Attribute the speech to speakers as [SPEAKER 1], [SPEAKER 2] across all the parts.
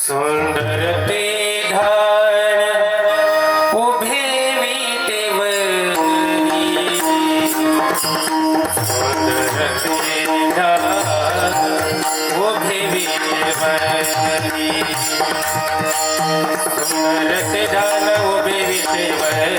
[SPEAKER 1] सुंदर ते ढाळ उभे विटेवरी सुंदर ते ढाळ उभे विटेवरी सुंदर ते ढाळ उभे विटेवरी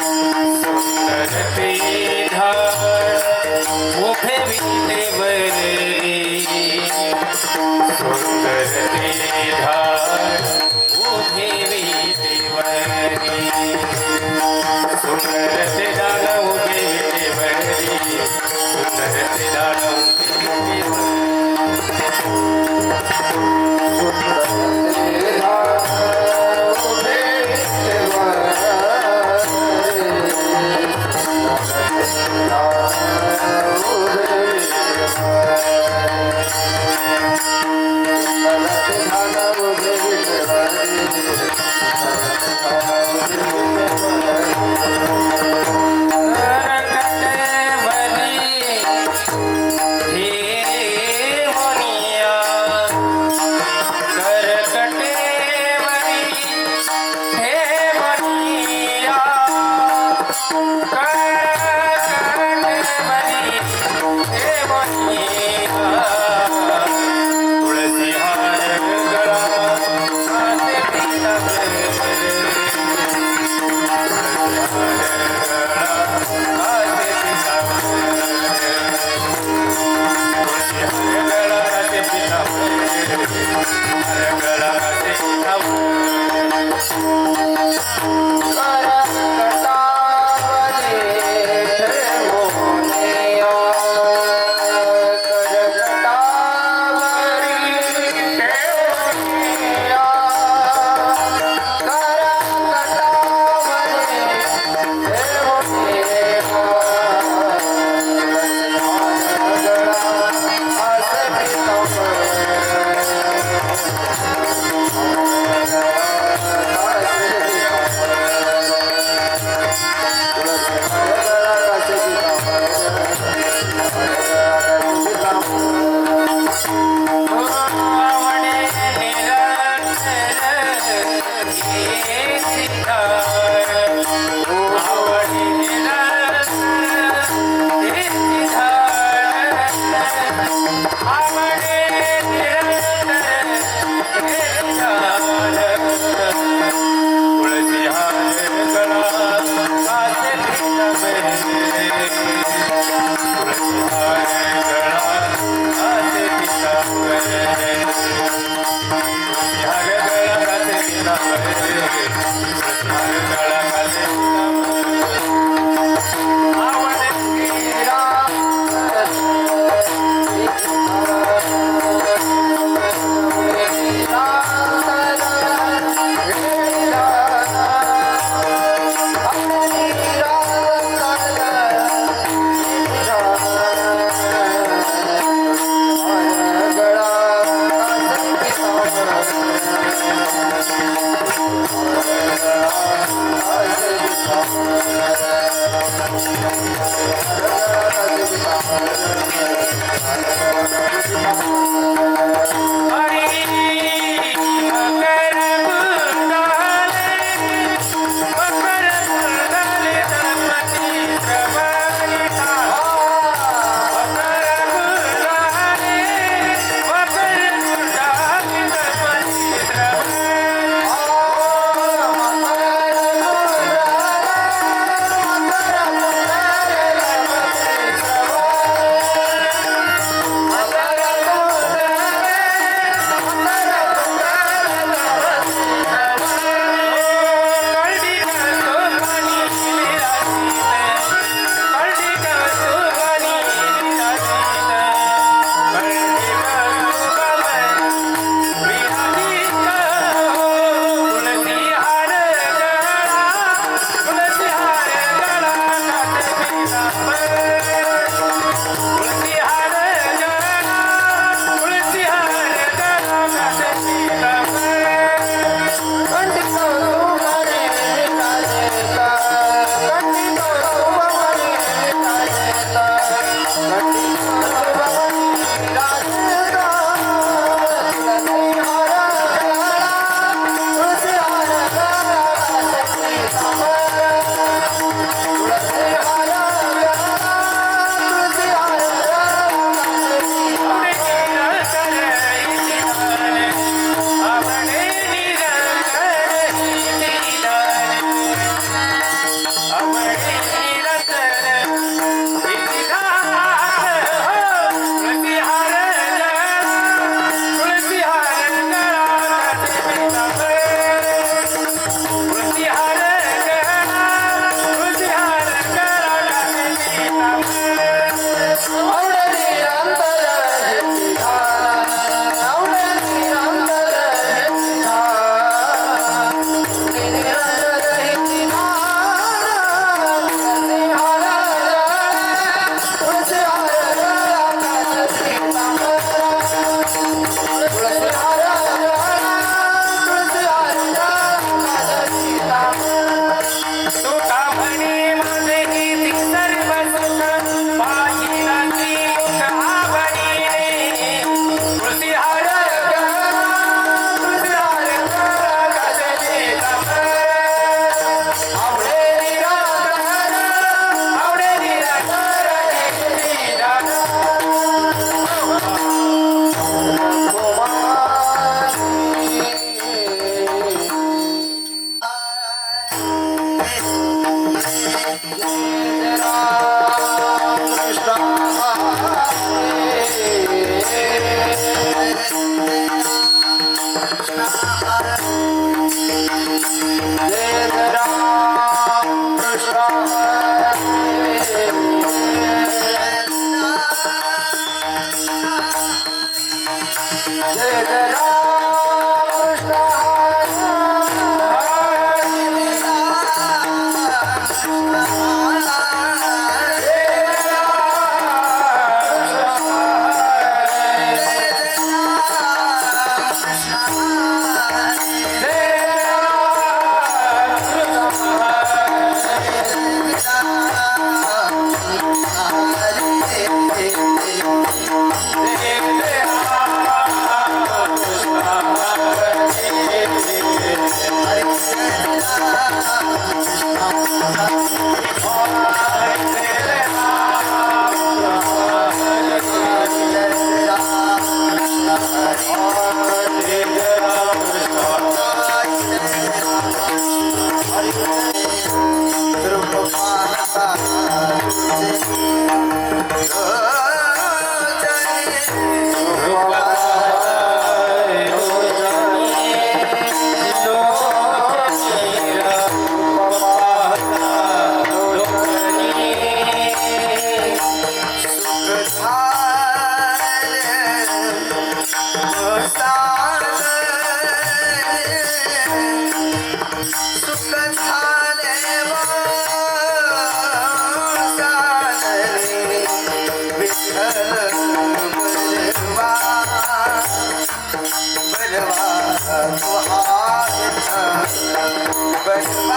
[SPEAKER 1] सुंदर ते ढाळ उभे विटेवरी उभे विटेवरी
[SPEAKER 2] जय जय राम कृष्ण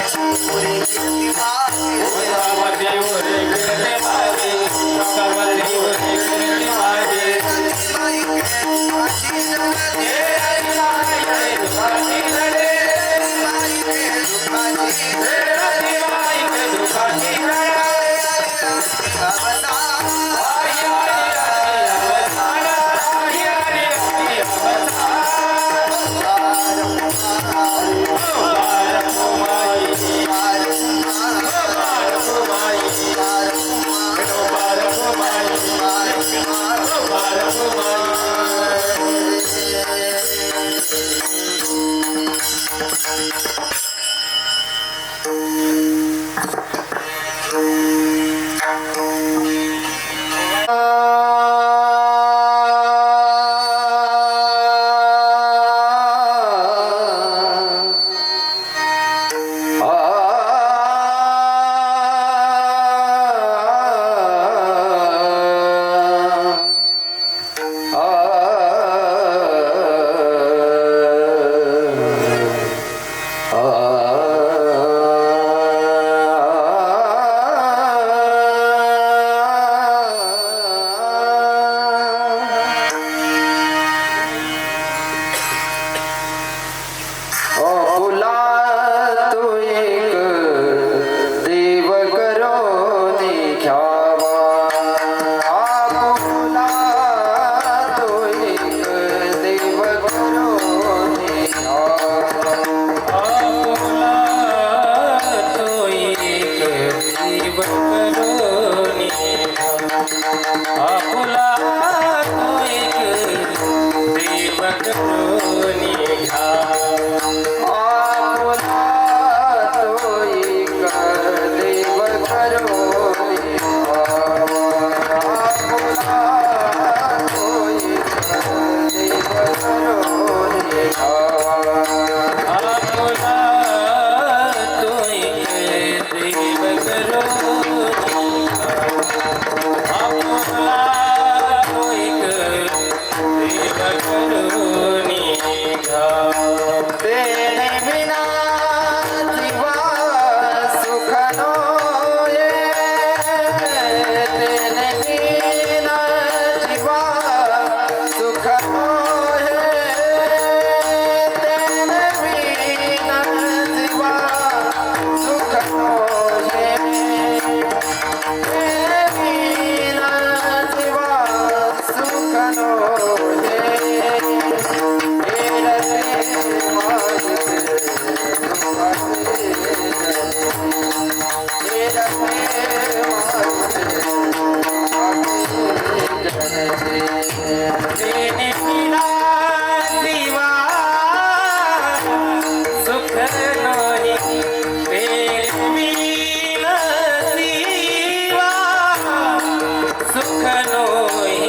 [SPEAKER 1] गावाची ओरे कीर्ती माझी, गावाची ओरे कीर्ती माझी. हे आई माई दुखाची नडे, हे रती माई दुखाची नडे. आई आई अवसान, आई आई अवसान. बारक माई, बारक माई, बारक माई. आपुला तो एक देव करून घ्या.
[SPEAKER 2] आपुला तो एक देव करून आपुला तो एक देव करून
[SPEAKER 1] आपुला तो एक देव करून आपुला तो एक देव करून घ्या.
[SPEAKER 2] तेने बिना जीवा सुख नोये, तेने बिना जीवा सुख नोये, तेने बिना जीवा सुख नोये, तेने बिना जीवा सुख नोये.
[SPEAKER 1] तेने बिना जीवा सुख नोई, तेने बिना जीवा सुख नोई.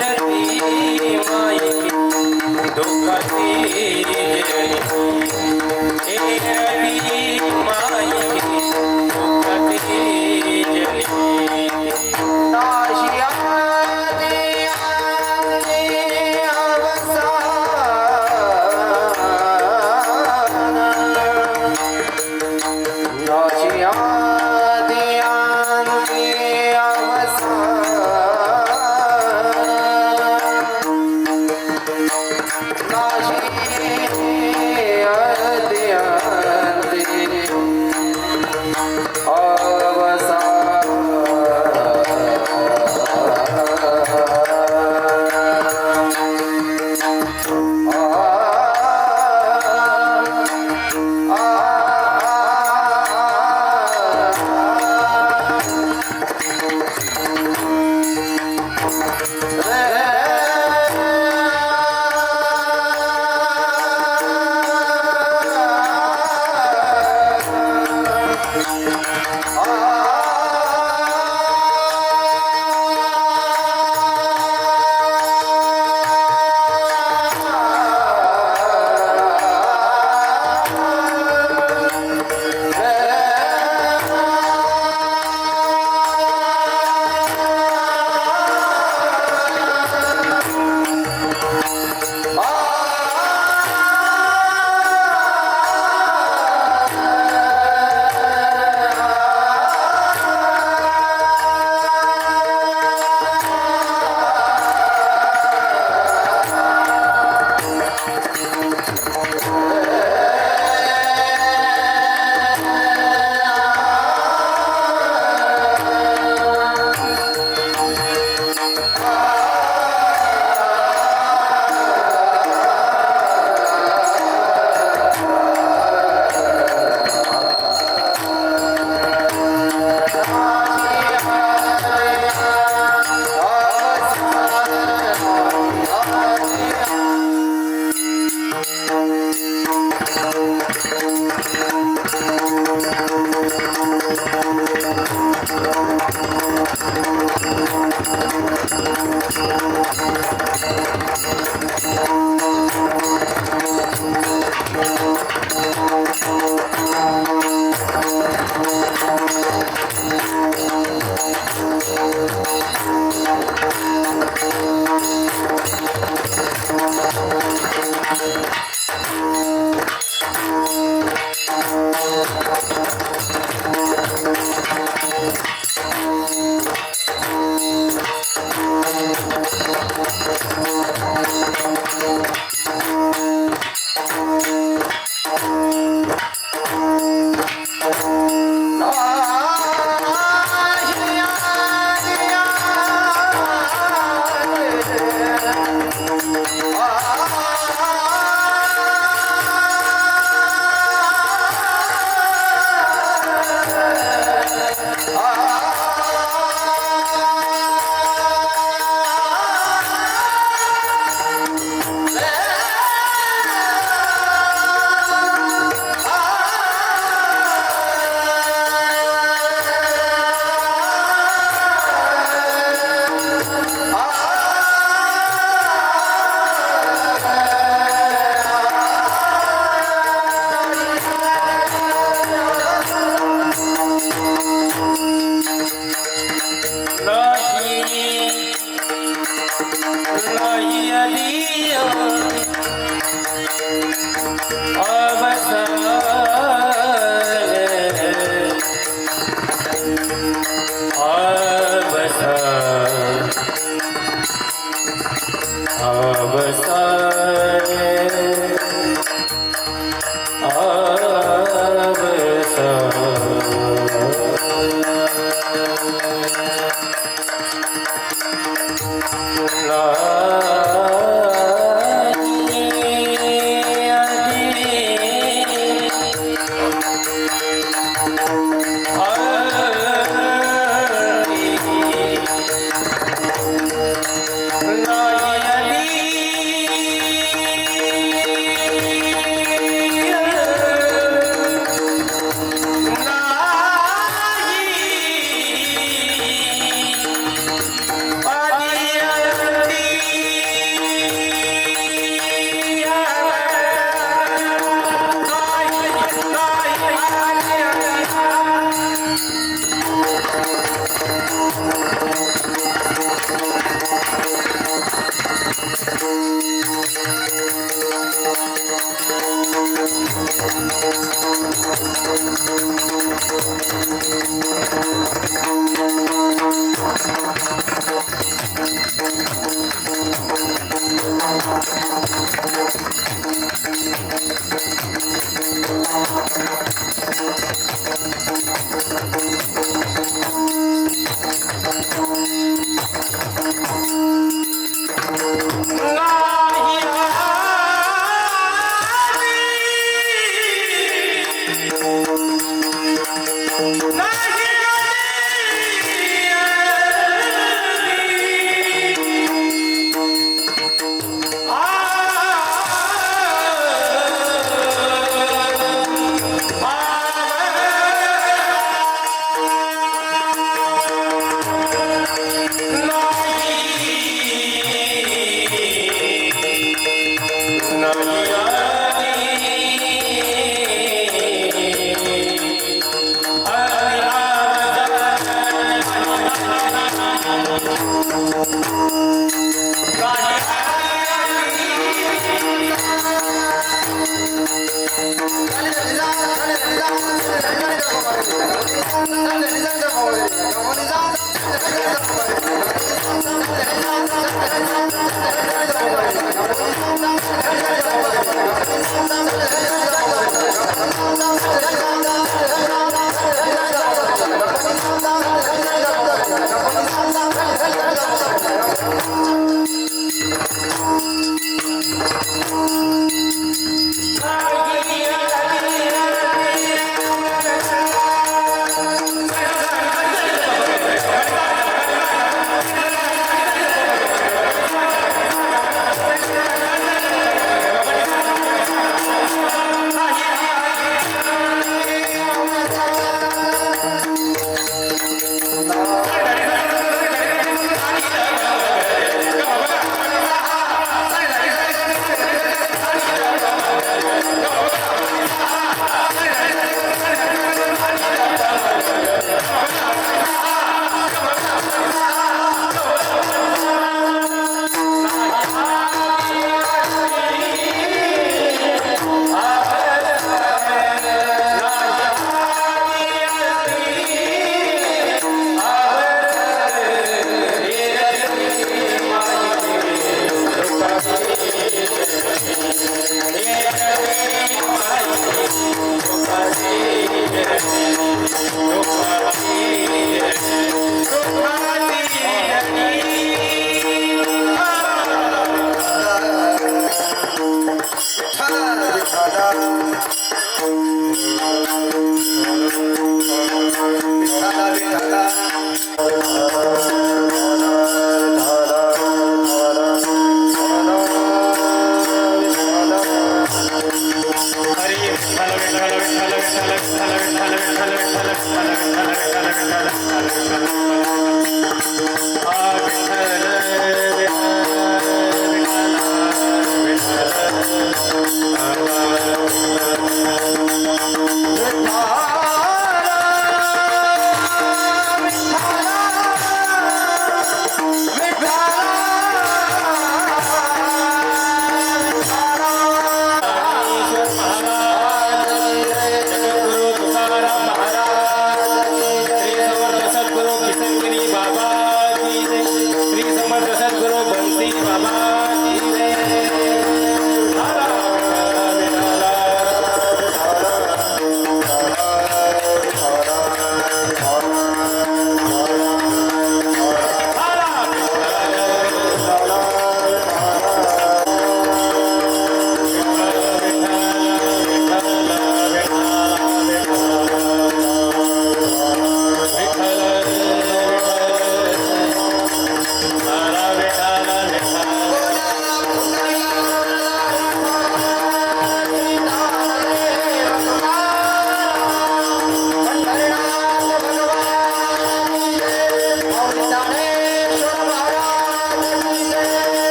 [SPEAKER 1] रती माई दुखाची जली, रती माई दुखाची जली.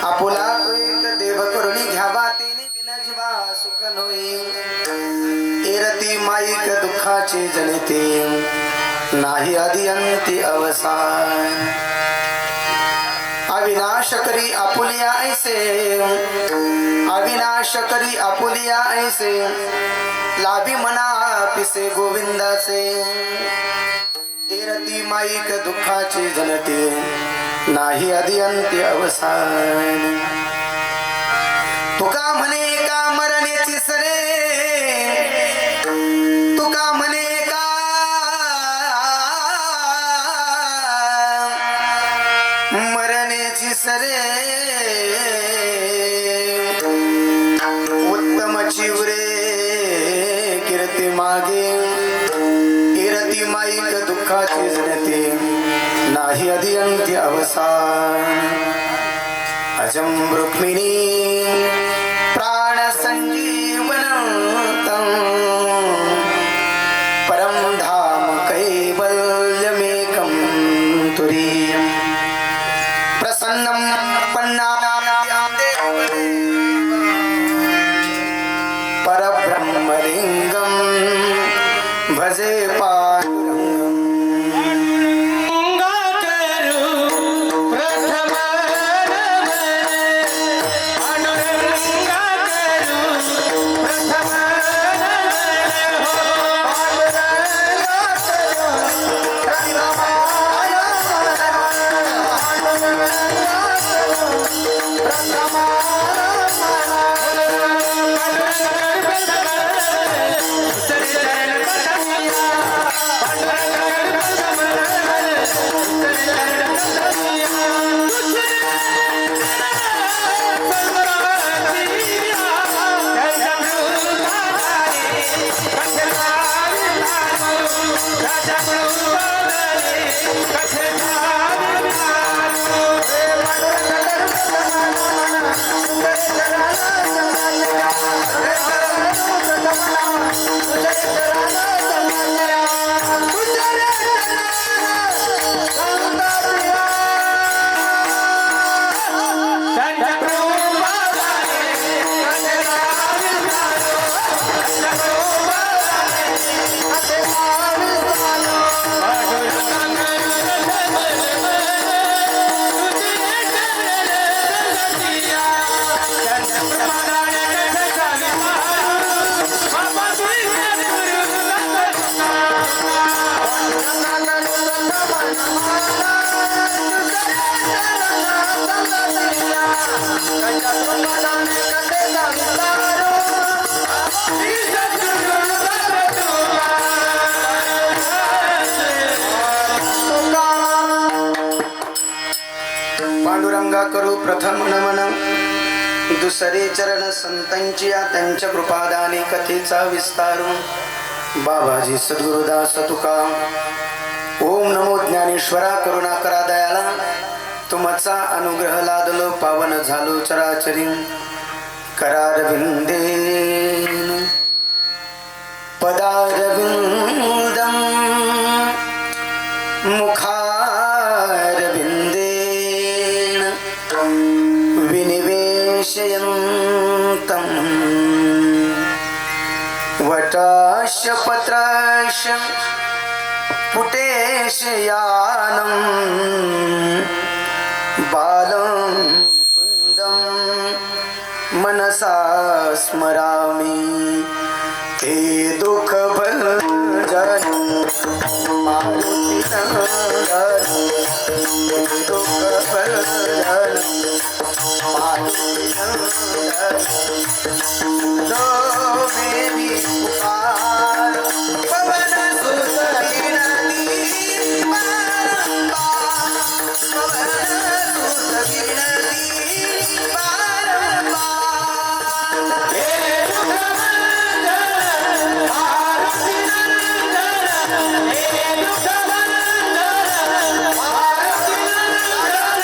[SPEAKER 2] आपुला तो एक देव करुणी घ्यावा तिने विना जीवा सुख नोई एरती माईक दुःखाचे जनिते नाही आदि अंती अवसान अविनाश करी आपुलिया ऐसे अविनाश करी आपुलिया ऐसे लाभी मना पिसे गोविंदाचे एरती माईक दुःखाचे जनते नाही आदि अंत्य अवसान तुका म्हणे का मरण्याची सरे तुका म्हणे का मरण्याची सरे उत्तम चिवरे कीर्ती मागे कीर्ती माईक दुःखाची जनते नाही आदि अंत्य अवसान अजम रुक्मिणी प्राण संजीवनतं परम धाम कैवल्यमेकं तुरीयम् प्रसन्नं पन्नानां परब्रह्मलिंगं भजे पाण्डुरङ्गम् पांडुरंगा करू प्रथम नमन दुसरे चरण संतांची त्यांच्या कृपादाने कथेचा विस्तारू बाबाजी सद्गुरुदास तुका ओम नमो ज्ञानेश्वरा करुणा करा दयाला तुमचा अनुग्रह लादलो पावन झालो चराचरी करारविंदे पदारविंदम मुखारविंदेन विनिवेशयन्तं वटाश पत्राश पुटेशयानं बालं मुकुन्दं मनसा स्मरामि ते दुःखभञ्जनं मारुतिनन्दनं ते दुःखभञ्जनं मारुतिनन्दनं लो मेरी पुकार पवन सुत विनती बारंबार पवन सुत विनती बारंबार हे दुःखभञ्जन मारुतिनन्दन हे दुःखभञ्जन मारुतिनन्दन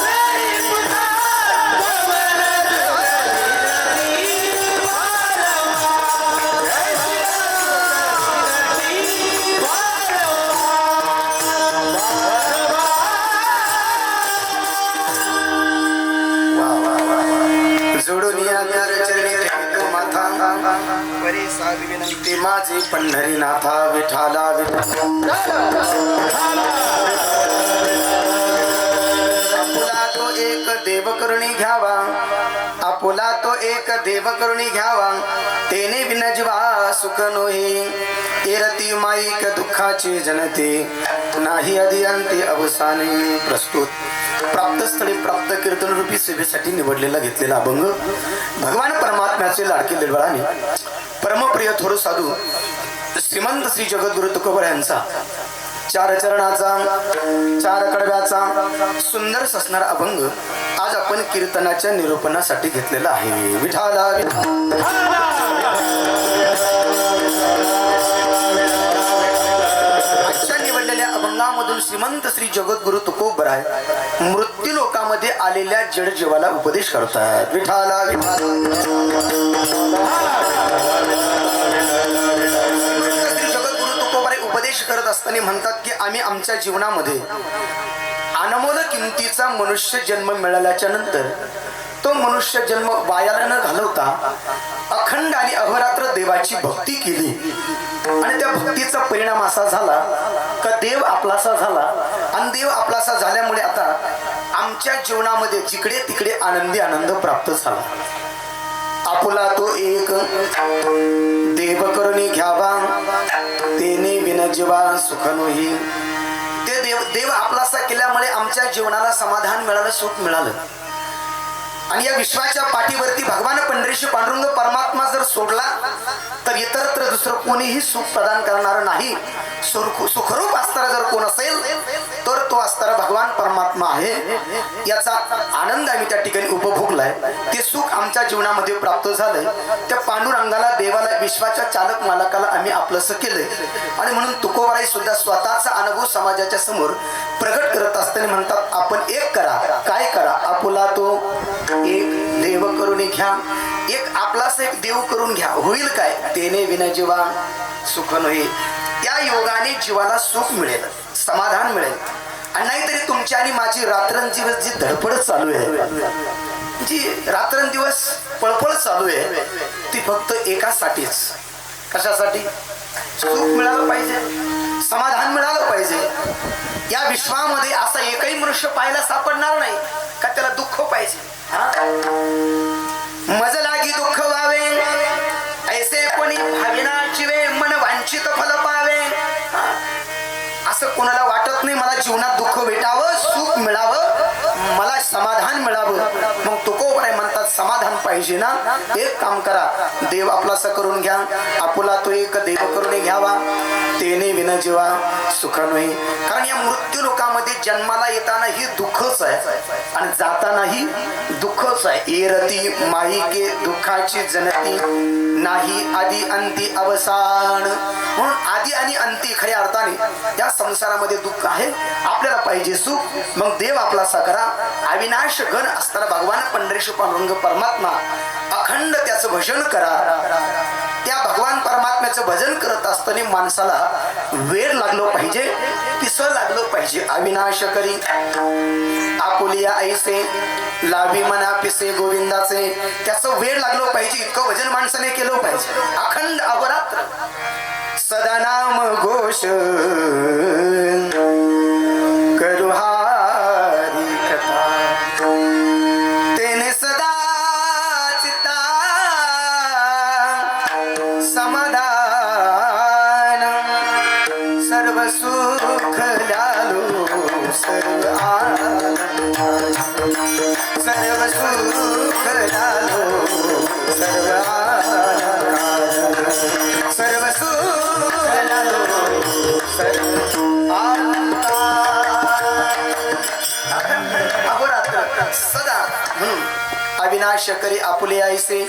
[SPEAKER 2] मेरी पुकार पवन सुत हरी साधी विनंती माझी पंढरीनाथा विठाला आपुला तो एक देव करुणी घ्यावा आपुला तो एक देव करुणी घ्यावा तेने विनजवा सुख नोही एरती माईक दुःखाची जनते नाही आधी अंती अवसाने प्रस्तुत प्राप्त स्थळी प्राप्त कीर्तन रूपी सेवेसाठी निवडलेला घेतलेला अभंग भगवान परमात्म्याचे लाडके दिलबळाने परमप्रिय थोर साधू श्रीमंत श्री जगद्गुरु तुकोबर यांचा 4 चरणाचा 4 कडव्याचा सुंदर ससणारा अभंग आज आपण कीर्तनाच्या निरूपणासाठी घेतलेला आहे विठाला आजच्या निवडलेल्या अभंगामधून श्रीमंत श्री जगद्गुरु तुकोबराय मृत्यू लोकामध्ये आलेल्या जड जीवाला उपदेश करतात विठाला उपदेश करत असताना म्हणतात की आम्ही आमच्या जीवनामध्ये अनमोल किमतीचा मनुष्य जन्म मिळाल्याच्या नंतर तो मनुष्य जन्म वायाला न घालवता अखंड आणि अहोरात्र देवाची भक्ती केली आणि त्या भक्तीचा परिणाम असा झाला का देव आपलासा झाला आणि देव आपलासा झाल्यामुळे आता आमच्या जीवनामध्ये जिकडे तिकडे आनंदी आनंद प्राप्त झाला आपुला तो एक देव करुणी घ्यावा तेने विनजवा सुख नोही ते देव आपलासा केल्यामुळे आमच्या जीवनाला समाधान मिळालं सुख मिळालं आणि या विश्वाच्या पाठीवरती भगवान पंढरीशी पांडुरंग परमात्मा जर सोडला तर इतरत्र दुसरं कोणीही सुख प्रदान करणार नाही सुखरूप असणारा जर कोण असेल तर तो असणारा भगवान परमात्मा आहे याचा आनंद आम्ही त्या ठिकाणी उपभोगलाय ते सुख आमच्या जीवनामध्ये प्राप्त झालंय त्या पांडुरंगाला देवाला विश्वाच्या चालक मालकाला आम्ही आपलंसं केलंय आणि म्हणून तुकोबाराई सुद्धा स्वतःचा अनुभव समाजाच्या समोर प्रगट करत असताना म्हणतात आपण एक करा काय करा आपुला तो एक देव करून घ्या एक आपलाच एक देव करून घ्या होईल काय तेने विनजीवा सुख नये त्या योगाने जीवाला सुख मिळेल समाधान मिळेल आणि नाहीतरी तुमची आणि माझी रात्रंदिवस जी धडपड चालू आहे जी रात्रंदिवस पळपळ चालू आहे ती फक्त एकासाठीच कशासाठी सुख मिळालं पाहिजे समाधान मिळालं पाहिजे या विश्वामध्ये असा एकही मनुष्य पाहायला सापडणार नाही का त्याला दुःख पाहिजे मज लागी दुःख व्हावे ऐसे कोणी भाविना जीवे मन वांछित फल पावे असं कोणाला वाटत नाही मला जीवनात दुःख भेटावं सुख मिळावं मला समाधान मिळावं मग तुकोबाराय म्हणतात समाधान पाहिजे ना एक काम करा देव आपलासा करून घ्या आपुला तो एक देव करून घ्यावा तेने विनजीवा सुख नाही कारण या मृत्यू लोकामध्ये जन्माला येताना ही दुःखच आहे आणि जातानाही दुःखच आहे एरती माईके दुःखाची जनती नाही आधी अंती अवसान म्हणून आधी आणि अंती खऱ्या अर्थाने या संसारामध्ये दुःख आहे आपल्याला पाहिजे सुख मग देव आपला साकरा अविनाश घन असताना भगवान पंढरीश पांडुरंग परमात्मा अखंड त्याचं भजन करा त्या भगवान परमात्म्याचं भजन करत असताना माणसाला वेळ लागलो पाहिजे किसं लागलो पाहिजे अविनाश करी आपुलिया ऐसे लाभी मना पिसे गोविंदाचे त्याचं वेळ लागलो पाहिजे इतकं भजन माणसाने केलं पाहिजे अखंड अवरात्र सदा नाम घोष करू हारी कथा तेने सदा चिता समाधान सर्व सुख लालो सर्व आनंद सर्व सुख लालो सर्व आनंद सर्व सुख लालो सर्व आनंद अहोरात्र सदा अविनाश करी आपुले आईसे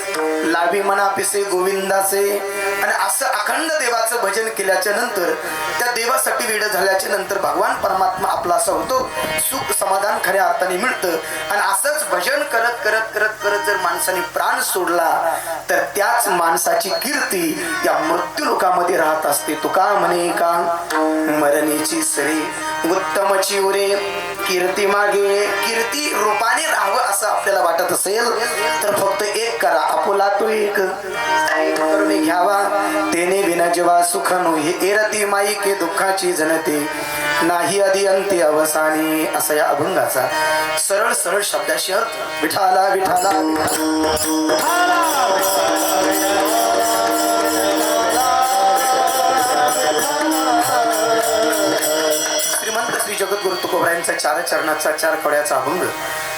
[SPEAKER 2] लाभी मना पिसे गोविंदाचे आणि असं अखंड देवाचं भजन केल्याच्या नंतर त्या देवासाठी वेळ झाल्याच्या नंतर भगवान परमात्मा आपला असा होतो सुख समाधान खऱ्या अर्थाने मिळतं आणि असंच भजन करत करत करत करत जर माणसाने प्राण सोडला तर त्याच माणसाची कीर्ती या मृत्यू लोकामध्ये राहत असते तुका म्हणे का मरणीची सरे उत्तमची उरे कीर्ती मागे कीर्ती रूपाने राहावं असं आपल्याला वाटत असेल तर फक्त एक करा, आपुला तो एक करून घ्यावा तेने विना जेव्हा सुख नोहे. एरती माई के दुःखाची जनते नाही आधी अंती अवसानी. असा या अभंगाचा सरळ सरळ शब्दाशी अर्थ. विठाला विठाला श्रीमंत श्री जगद्गुरु तुकोबरायांचा 4 चरणाचा 4 कड्याचा अभंग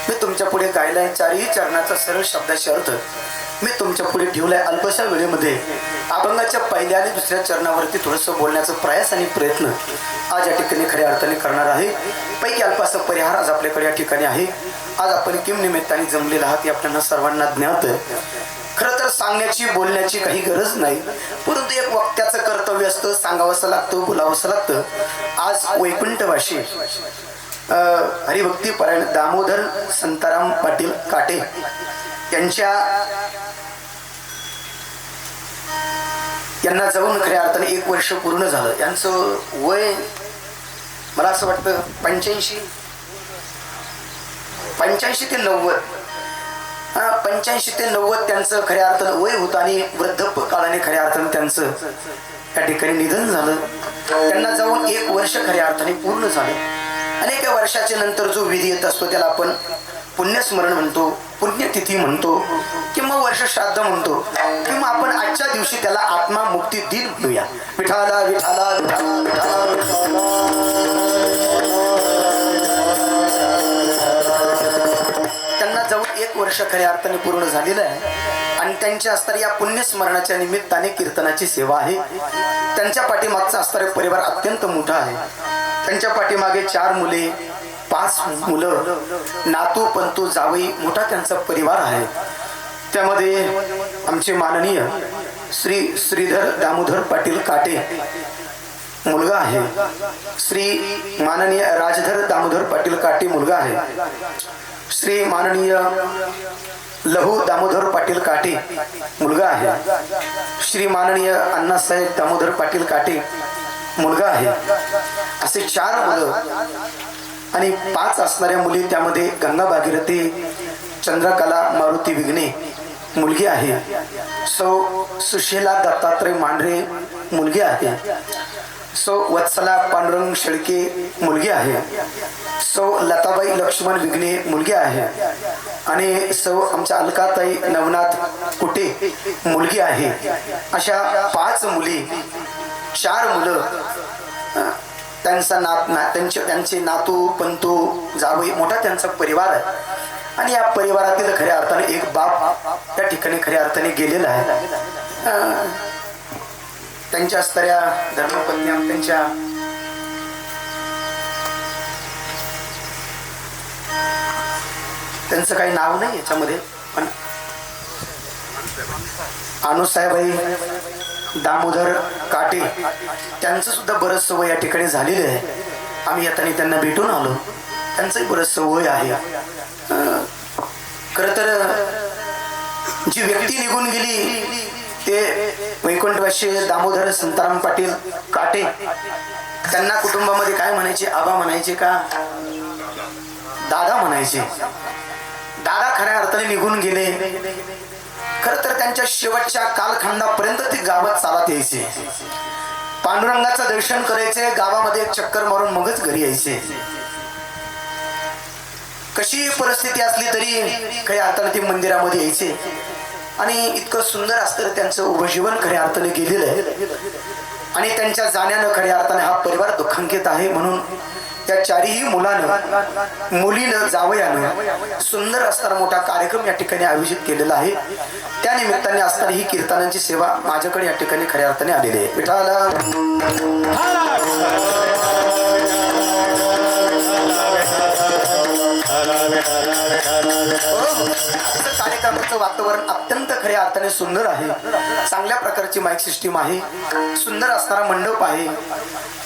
[SPEAKER 2] मी तुमच्या पुढे गायलाय. 4ही चरणाचा सरळ शब्दाशी अर्थ मी तुमच्या पुढे ठेवलाय. अल्पशा वेळेमध्ये अभंगाच्या पहिल्या आणि दुसऱ्या चरणावरती थोडंसं बोलण्याचा प्रयास आणि प्रयत्न आज या ठिकाणी खऱ्या अर्थाने करणार आहे. पैकी अल्पासा परिहार आज आपल्याकडे या ठिकाणी आहे. आज आपण किम निमित्ताने जमलेला आहात हे आपल्याला सर्वांना ज्ञात. खरं तर सांगण्याची बोलण्याची काही गरज नाही, परंतु एक वक्त्याचं कर्तव्य असतं, सांगावंसं लागतं, बोलावंसं लागतं. आज वैकुंठवाशी हरिभक्ती परायण दामोदर संताराम पाटील काटे यांना जाऊन खऱ्या अर्थाने 1 वर्ष पूर्ण झालं. यांचं वय मला असं वाटतं 85 ते 90 त्यांचं खऱ्या अर्थानं वय होतं आणि वृद्धत्व काळाने खऱ्या अर्थानं त्यांचं त्या ठिकाणी निधन झालं. त्यांना जाऊन 1 वर्ष खऱ्या अर्थाने पूर्ण झालं. अनेक वर्षाच्या नंतर जो विधी येत असतो त्याला आपण पुण्यस्मरण म्हणतो, पुण्यतिथी म्हणतो किंवा वर्ष श्राद्ध म्हणतो, किंवा आपण आजच्या दिवशी त्याला आत्मा मुक्ती दिन म्हणूया. विठाला विठाला विठाला विठाला. त्यांना जाऊन 1 वर्ष खऱ्या अर्थाने पूर्ण झालेलं आहे आणि त्यांच्या असणाऱ्या या पुण्यस्मरणाच्या निमित्ताने कीर्तनाची सेवा आहे. त्यांच्या पाठीमागचा असणारा परिवार अत्यंत मोठा आहे. त्यांच्या पाठीमागे 4 मुले, 5 मुलं, नातू पंतू जावई, मोठा त्यांचा परिवार आहे. त्यामध्ये आमचे माननीय श्री श्रीधर दामोदर पाटील काटे मुलगा आहे. श्री माननीय राजधर दामोदर पाटील काटे मुलगा आहे. श्री माननीय लहू दामोदर पाटील काटे मुलगा आहे. श्री माननीय अण्णासाहेब दामोदर पाटील काटे मुलगा आहे. असे 4 मुलं आणि 5 असणाऱ्या मुली. त्यामध्ये गंगा भागीरथी चंद्रकला मारुती विघ्ने मुलगी आहे. सौ सुशीला दत्तात्रय मांढरे मुलगी आहे. सौ वत्सला पांडुरंग शेळके मुलगी आहे. सौ लताबाई लक्ष्मण विघ्ने मुलगी आहे. आणि सौ आमच्या अलकाताई नवनाथ कुटे मुलगी आहे. अशा 5 मुली, 4 मुलं, त्यांचे नातू पंतू जावई, मोठा त्यांचा परिवार आहे. आणि या परिवारातील खऱ्या अर्थाने एक बाप त्या ठिकाणी खऱ्या अर्थाने गेलेला आहे. त्यांच्या असणाऱ्या धर्मपत्नी त्यांचं काही नाव नाही याच्यामध्ये, पण अनुसाहेबाई दामोदर काटे त्यांचं सुद्धा बरंच वय या ठिकाणी झालेलं आहे. आम्ही येताना त्यांना भेटून आलो. त्यांचंही बरंच वय आहे. खरं तर जी व्यक्ती निघून गेली ते वैकुंठवासी दामोदर संताराम पाटील काटे, त्यांना कुटुंबामध्ये काय म्हणायचे? आबा म्हणायचे का दादा म्हणायचे? दादा खऱ्या अर्थाने निघून गेले. खरं तर त्यांच्या शेवटच्या कालखंडापर्यंत ते गावात चालत यायचे. पांडुरंगाचं दर्शन करायचे, गावामध्ये एक चक्कर मारून मगच घरी यायचे. कशी परिस्थिती असली तरी खऱ्या अर्थाने ते मंदिरामध्ये यायचे. आणि इतकं सुंदर असतं त्यांचं उभं जीवन खऱ्या अर्थाने गेलेलं आहे. आणि त्यांच्या जाण्यानं खऱ्या अर्थाने हा परिवार दुःखांकित आहे. म्हणून त्या 4ही मुलानं, मुलीनं, जावयानं सुंदर असणारा मोठा कार्यक्रम या ठिकाणी आयोजित केलेला आहे. त्या निमित्ताने असणारी ही कीर्तनांची सेवा माझ्याकडे या ठिकाणी खऱ्या अर्थाने आलेली आहे. विठाला कार्यक्रमाचं वातावरण अत्यंत खऱ्या अर्थाने सुंदर आहे. चांगल्या प्रकारची माईक सिस्टीम आहे. सुंदर असणारा मंडप आहे.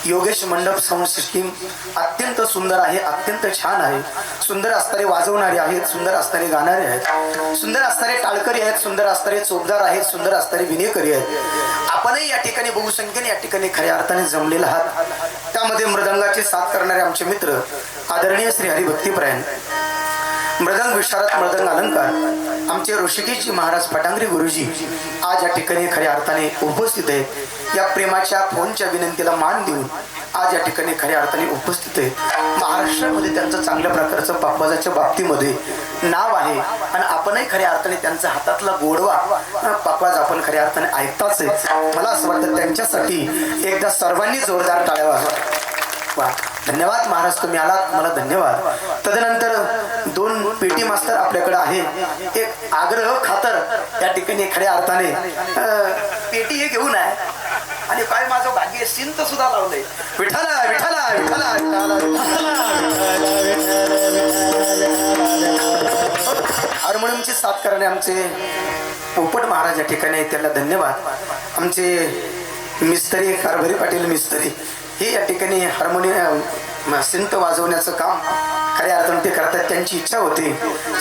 [SPEAKER 2] योगेश मंडप साऊंड सिस्टीम अत्यंत सुंदर आहे, अत्यंत छान आहे. सुंदर असणारे वाजवणारे आहेत, सुंदर असणारे गाणारे आहेत, सुंदर असणारे टाळकरी आहेत, सुंदर असणारे चोपदार आहेत, सुंदर असणारे विनेकरी आहेत. आपणही या ठिकाणी बहुसंख्येने या ठिकाणी खऱ्या अर्थाने जमलेला आहात. त्यामध्ये मृदंगाची साथ करणारे आमचे मित्र आदरणीय श्री हरिभक्तीपरायण मृदंग विशारद मृदंग अलंकार आमचे ऋषिकेशजी महाराज पटांगरी गुरुजी आज या ठिकाणी खऱ्या अर्थाने उपस्थित आहेत. या प्रेमाच्या फोनच्या विनंतीला मान देऊन आज या ठिकाणी खऱ्या अर्थाने उपस्थित आहेत. महाराष्ट्रामध्ये त्यांचं चांगल्या प्रकारचं पापवाजाच्या बाबतीमध्ये नाव आहे आणि आपणही खऱ्या अर्थाने त्यांच्या हातातला गोडवा पापवाज आपण खऱ्या अर्थाने ऐकताच आहे. मला असं वाटतं त्यांच्यासाठी एकदा सर्वांनी जोरदार टाळ्या वाजवा. वा, धन्यवाद महाराज, तुम्ही आलात, मला धन्यवाद. तदनंतर 2 पेटी मास्तर आपल्याकडे आहे. एक आग्रह खातर या ठिकाणी खऱ्या अर्थाने पेटी हे घेऊन आहे आणि काय माझं भाग्य सिंत सुद्धा लावलंय. विठाला विठाला विठाला हार्मोनियमची साथ करणे आमचे पोपट महाराज या ठिकाणी, त्याला धन्यवाद. आमचे मिस्त्री कारभारी पाटील मिस्त्री हे या ठिकाणी हार्मोनियम सिंत वाजवण्याचं काम खऱ्या अर्थाने ते करतात. त्यांची इच्छा होती.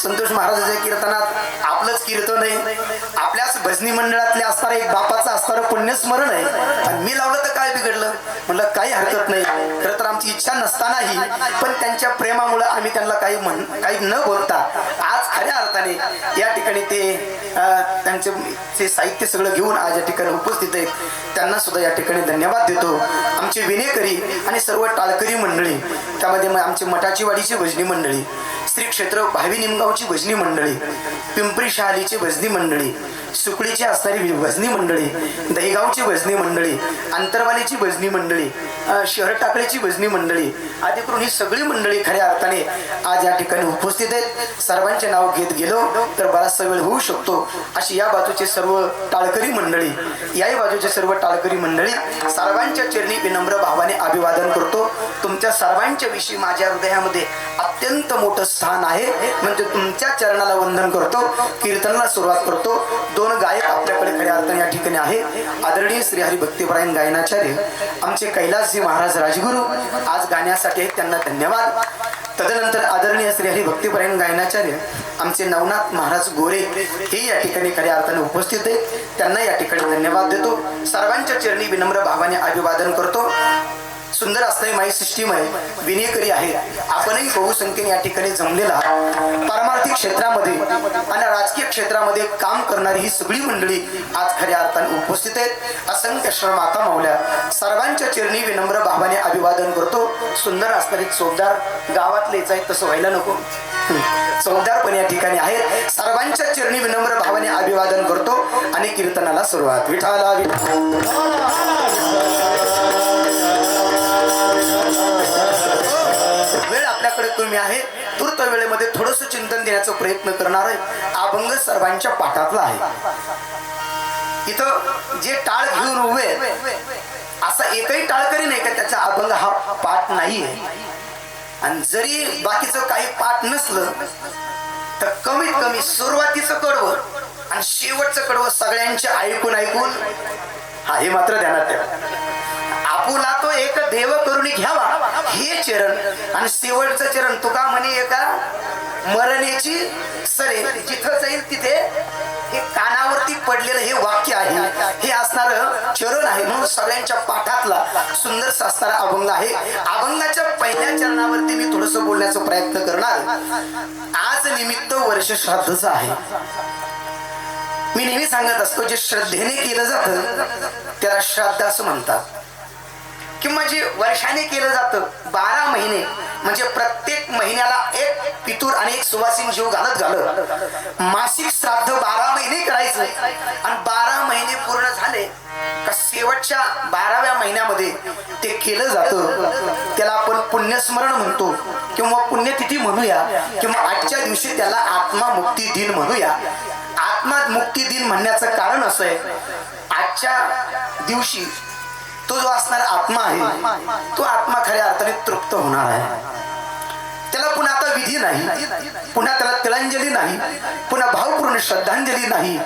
[SPEAKER 2] संतोष महाराजांच्या कीर्तनात आपलंच कीर्तन आहे, आपल्याच भजनी मंडळातले असणारं एक बापाचं असणारं पुण्यस्मरण आहे आणि मी लावलं तर काय बिघडलं, म्हणलं काही हरकत नाही. खरं तर आमची इच्छा नसतानाही पण त्यांच्या प्रेमामुळे आम्ही त्यांना काही न बोलता आज खऱ्या अर्थाने या ठिकाणी ते त्यांचे ते साहित्य सगळं घेऊन आज या ठिकाणी उपस्थित आहेत. त्यांना सुद्धा या ठिकाणी धन्यवाद देतो. आमचे विनेकरी आणि सर्व टाळकरी मंडळी, त्यामध्ये मग आमची मठाची वाडीची भजनी मंडळी, श्री क्षेत्र भावी निमगावची भजनी मंडळी, पिंपरी शहालीची भजनी मंडळी, सुकडीची असणारी भजनी मंडळी, दहीगावची भजनी मंडळी, अंतरवालीची भजनी मंडळी, शहर टाकळीची भजनी मंडळी आदी करून ही सगळी मंडळी खऱ्या अर्थाने आज या ठिकाणी उपस्थित आहेत. सर्वांचे नाव घेत गेलो तर बराचसा वेळ होऊ शकतो. अशी या बाजूचे सर्व टाळकरी मंडळी, याही बाजूचे सर्व टाळकरी मंडळी सर्वांच्या चरणी विनम्र भावाने अभिवादन करतो. तुमच्या सर्वांच्या विषयी माझ्या हृदयामध्ये अत्यंत मोठं स्थान आहे. म्हणजे तुमच्या चरणाला वंदन करतो. कीर्तनाला सुरुवात करतो. 2 गायक आपल्याकडे खऱ्या अर्थाने या ठिकाणी आहे. आदरणीय श्री हरिभक्तीपरायण गायनाचार्य आमचे कैलासजी महाराज राजगुरू आज गाण्यासाठी आहेत, त्यांना धन्यवाद. तदनंतर आदरणीय श्री हरिभक्तीपरायण गायनाचार्य आमचे नवनाथ महाराज गोरे हे या ठिकाणी खऱ्या अर्थाने उपस्थित आहेत, त्यांना या ठिकाणी धन्यवाद देतो. सर्वांच्या चरणी विनम्र भावाने अभिवादन करतो. सुंदर असणारी माई सिस्टीम आहे, विनेकरी आहे. आपणही बहुसंख्येने या ठिकाणी जमलेला आहात. पारमार्थिक क्षेत्रामध्ये आणि राजकीय क्षेत्रामध्ये काम करणारी ही सगळी मंडळी आज खऱ्या अर्थाने उपस्थित आहेत. असंख्य श्रमाता मावल्या सर्वांच्या चरणी विनम्र भावाने अभिवादन करतो. सुंदर असणारी चौदार गावातलेच आहे, तसं व्हायला नको. चौदार पण या ठिकाणी आहेत. सर्वांच्या चरणी विनम्र भावाने अभिवादन करतो आणि कीर्तनाला सुरुवात. विठाला वेळ आपल्याकडे कमी आहे. तूर्त वेळेमध्ये थोडंसं चिंतन देण्याचा प्रयत्न करणार आहे. अभंग सर्वांच्या पाठातला आहे. इथं जे टाळ घेऊन उभे असा एकही टाळकरी नाही का त्याचा अभंग हा पाठ नाहीये. आणि जरी बाकीचं काही पाठ नसलं तर कमीत कमी सुरुवातीचं कडवं आणि शेवटचं कडवं सगळ्यांचे ऐकून हा हे मात्र ध्यानात ठेवा. आपुला तो एक देव करून घ्यावा हे चरण आणि शेवटचं चरण तुका म्हणे एका मरणेची सरे जिथं जाईल तिथे हे कानावरती पडलेलं हे वाक्य आहे. हे असणार चरण आहे. म्हणून सगळ्यांच्या पाठातला सुंदर असणारा अभंग आहे. अभंगाच्या पहिल्या चरणावरती मी थोडस बोलण्याचा प्रयत्न करणार. आज निमित्त वर्ष श्राद्धच आहे. मी नेहमी सांगत असतो जे श्रद्धेने केलं जातं त्याला श्राद्ध असं म्हणतात. किंवा जे वर्षाने केलं जातं 12 महिने म्हणजे प्रत्येक महिन्याला एक पितूर आणि एक सुवासिन जीव घालत मासिक श्राद्ध 12 महिने करायचं. आणि 12 महिने पूर्ण झाले का शेवटच्या 12व्या महिन्यामध्ये ते केलं जातं. त्याला आपण पुण्यस्मरण म्हणतो किंवा पुण्यतिथी म्हणूया किंवा आजच्या दिवशी त्याला आत्मामुक्ती दिन म्हणूया. आत्मामुक्ती दिन म्हणण्याचं कारण असं आहे, आजच्या दिवशी तो जो असणारा आत्मा आहे तो आत्मा खऱ्या अर्थाने तृप्त होणार आहे. त्याला पुन्हा आता विधी नाही, पुन्हा त्याला तिलांजली नाही, पुन्हा भावपूर्ण श्रद्धांजली नाही.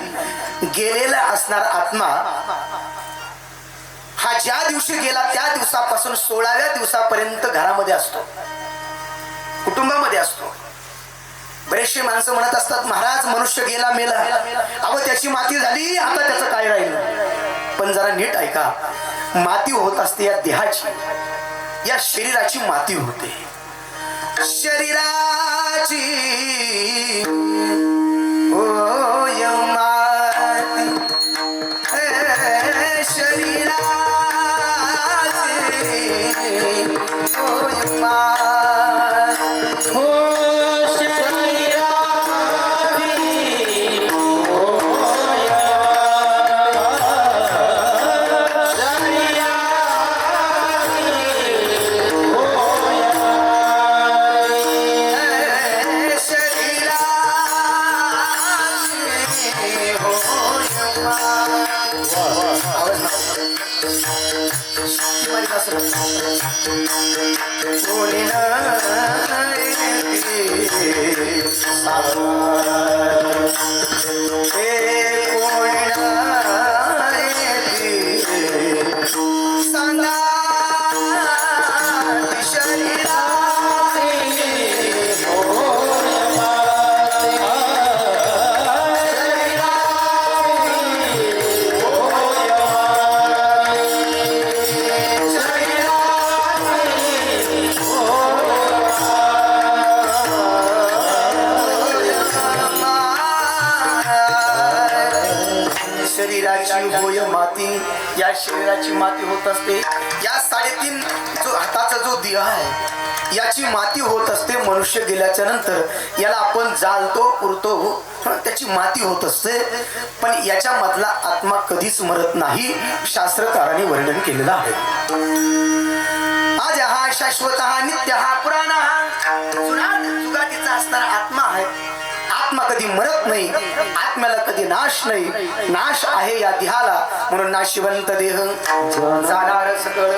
[SPEAKER 2] गेलेला असणारा आत्मा हा ज्या दिवशी गेला त्या दिवसापासून 16व्या दिवसापर्यंत घरामध्ये असतो, कुटुंबामध्ये असतो. बरेचसे माणसं म्हणत असतात महाराज मनुष्य गेला मेला, अहो त्याची माती झाली आता त्याचं काय राहिलं. पण जरा नीट ऐका, माती होत असते या देहाची, या शरीराची माती होते. शरीराची होय माती शरीराची होय माती
[SPEAKER 1] हो शरीराची होय
[SPEAKER 2] शरीराची होय माती या शरीराची माती होत असते या 3.5 जो हाताचा जो देह आहे याची माती होत असते मनुष्य गेल्याच्या नंतर याला आपण जाळतो पुरतो त्याची माती होत असते पण याच्या मधला आत्मा कधीच मरत नाही शास्त्रकारांनी वर्णन केलेलं आहे आज हा शाश्वत हा नित्य हा पुराण हा जुगातीचा असणारा आत्मा आहे आत्मा कधी मरत नाही आत्म्याला कधी नाश नाही नाश आहे या देहाला म्हणून नाशिवंत देह जाणार सकळ